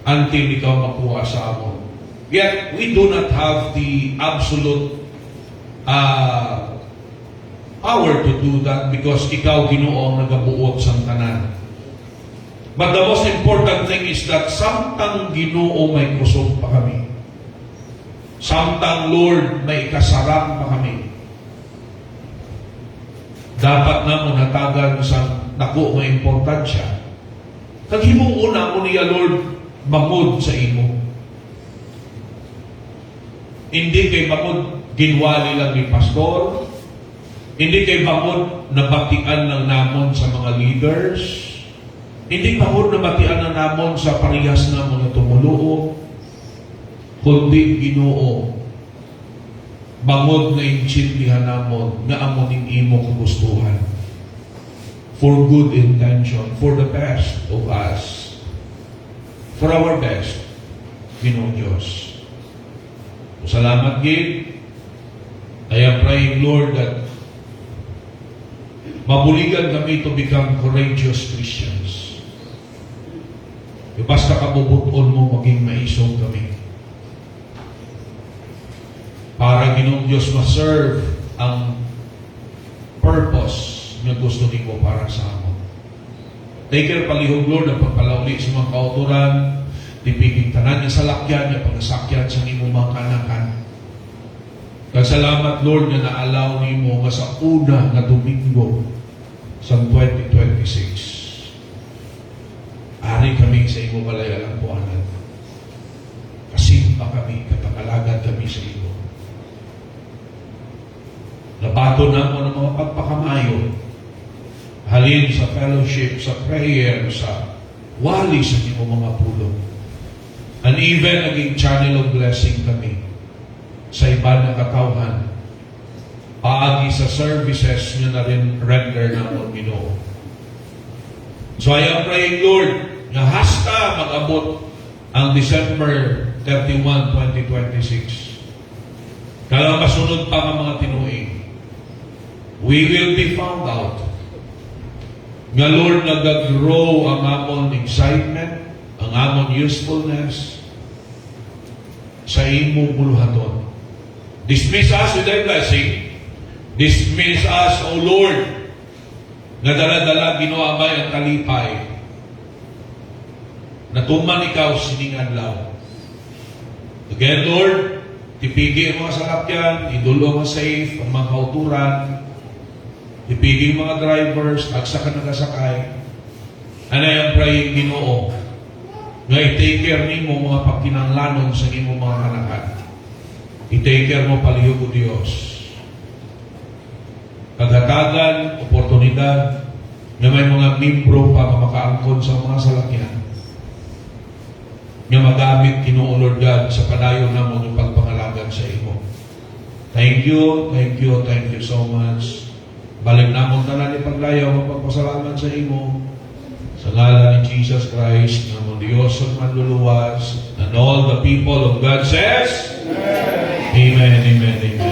Until ikaw makuha sa amon. Yet, we do not have the absolute power to do that because ikaw, Ginoo, ang nagabuot sa tanan. But the most important thing is that samtang, Ginoo, may kusog pa kami. Samtang, Lord, may kasarap pa kami. Dapat na munatagan sa naku nga importansya. Kaghimong una mo niya, Lord, bangod sa imo. Hindi kay bangod ginwali lang ni pastor. Hindi kay bangod nabatian lang namon sa mga leaders. Hindi bangod nabatian lang namon sa parehas namon na tumuluo. Kundi, Ginoo, bangod na intindihan namon nga amon ning imo kagustuhan. For good intention, for the best of us. For our best, Ginoo Diyos. Salamat, Gid. I am praying, Lord, that mabuligan kami to become courageous Christians. Basta kabubuton mo, maging maisog kami. Para Ginoong Diyos ma-serve ang purpose na gusto nimo para sa amon. Take care palihog, Lord, ang pagpalauli sa mga kauturan, tipiging tanan niya sa lakyan, niya pangasakyan sa nimo mga kanakan. Salamat, Lord, na naalaw nimo nga sa una na Domingo sa 2026. Ari kami sa imo kalayalang puanan. Kasimpa kami, katakalagan kami sa imo. Nabato na mo ng mga pagpakamayo. Halin sa fellowship, sa prayer, sa wali sa imo mga pulong. And even naging channel of blessing kami sa iba na katawhan. Paagi sa services nyo na rin render na mo, Ginoo. So I am praying, Lord, na hasta mag-abot ang December 31, 2026. Kaya masunod pa ang mga tinuig. We will be found out. Nga, Lord, nag-grow ang amon excitement, ang amon usefulness sa imo buluhaton. Dismiss us with thy blessing. Dismiss us, O Lord, na dala-dala ginoamay ang kalipay. Natuman ikaw siningan law. Again, Lord, tipigi ang mga salakyan, idulo ang safe, ang mga kauturan, tipigi ang mga drivers, agsa ka nagasakay. And I am praying, Ginoo, nga i-take care nimo mga pagkinanglanon sa imo mga kanakan. I-take care mo palihog o Diyos. Kaghatagan, oportunidad, na may mga membro pa makaangkon sa mga salakyan. Nga magamit, Ginoo Lord God, sa padayon na mo ng pagpangalagan sa imo. Thank you so much. Balik na mong tanan ni paglayaw, magpagpasalamat sa imo. Sa ngalan ni Jesus Christ, na mo Diyos at manluluwas, and all the people of God says, Amen, amen, amen.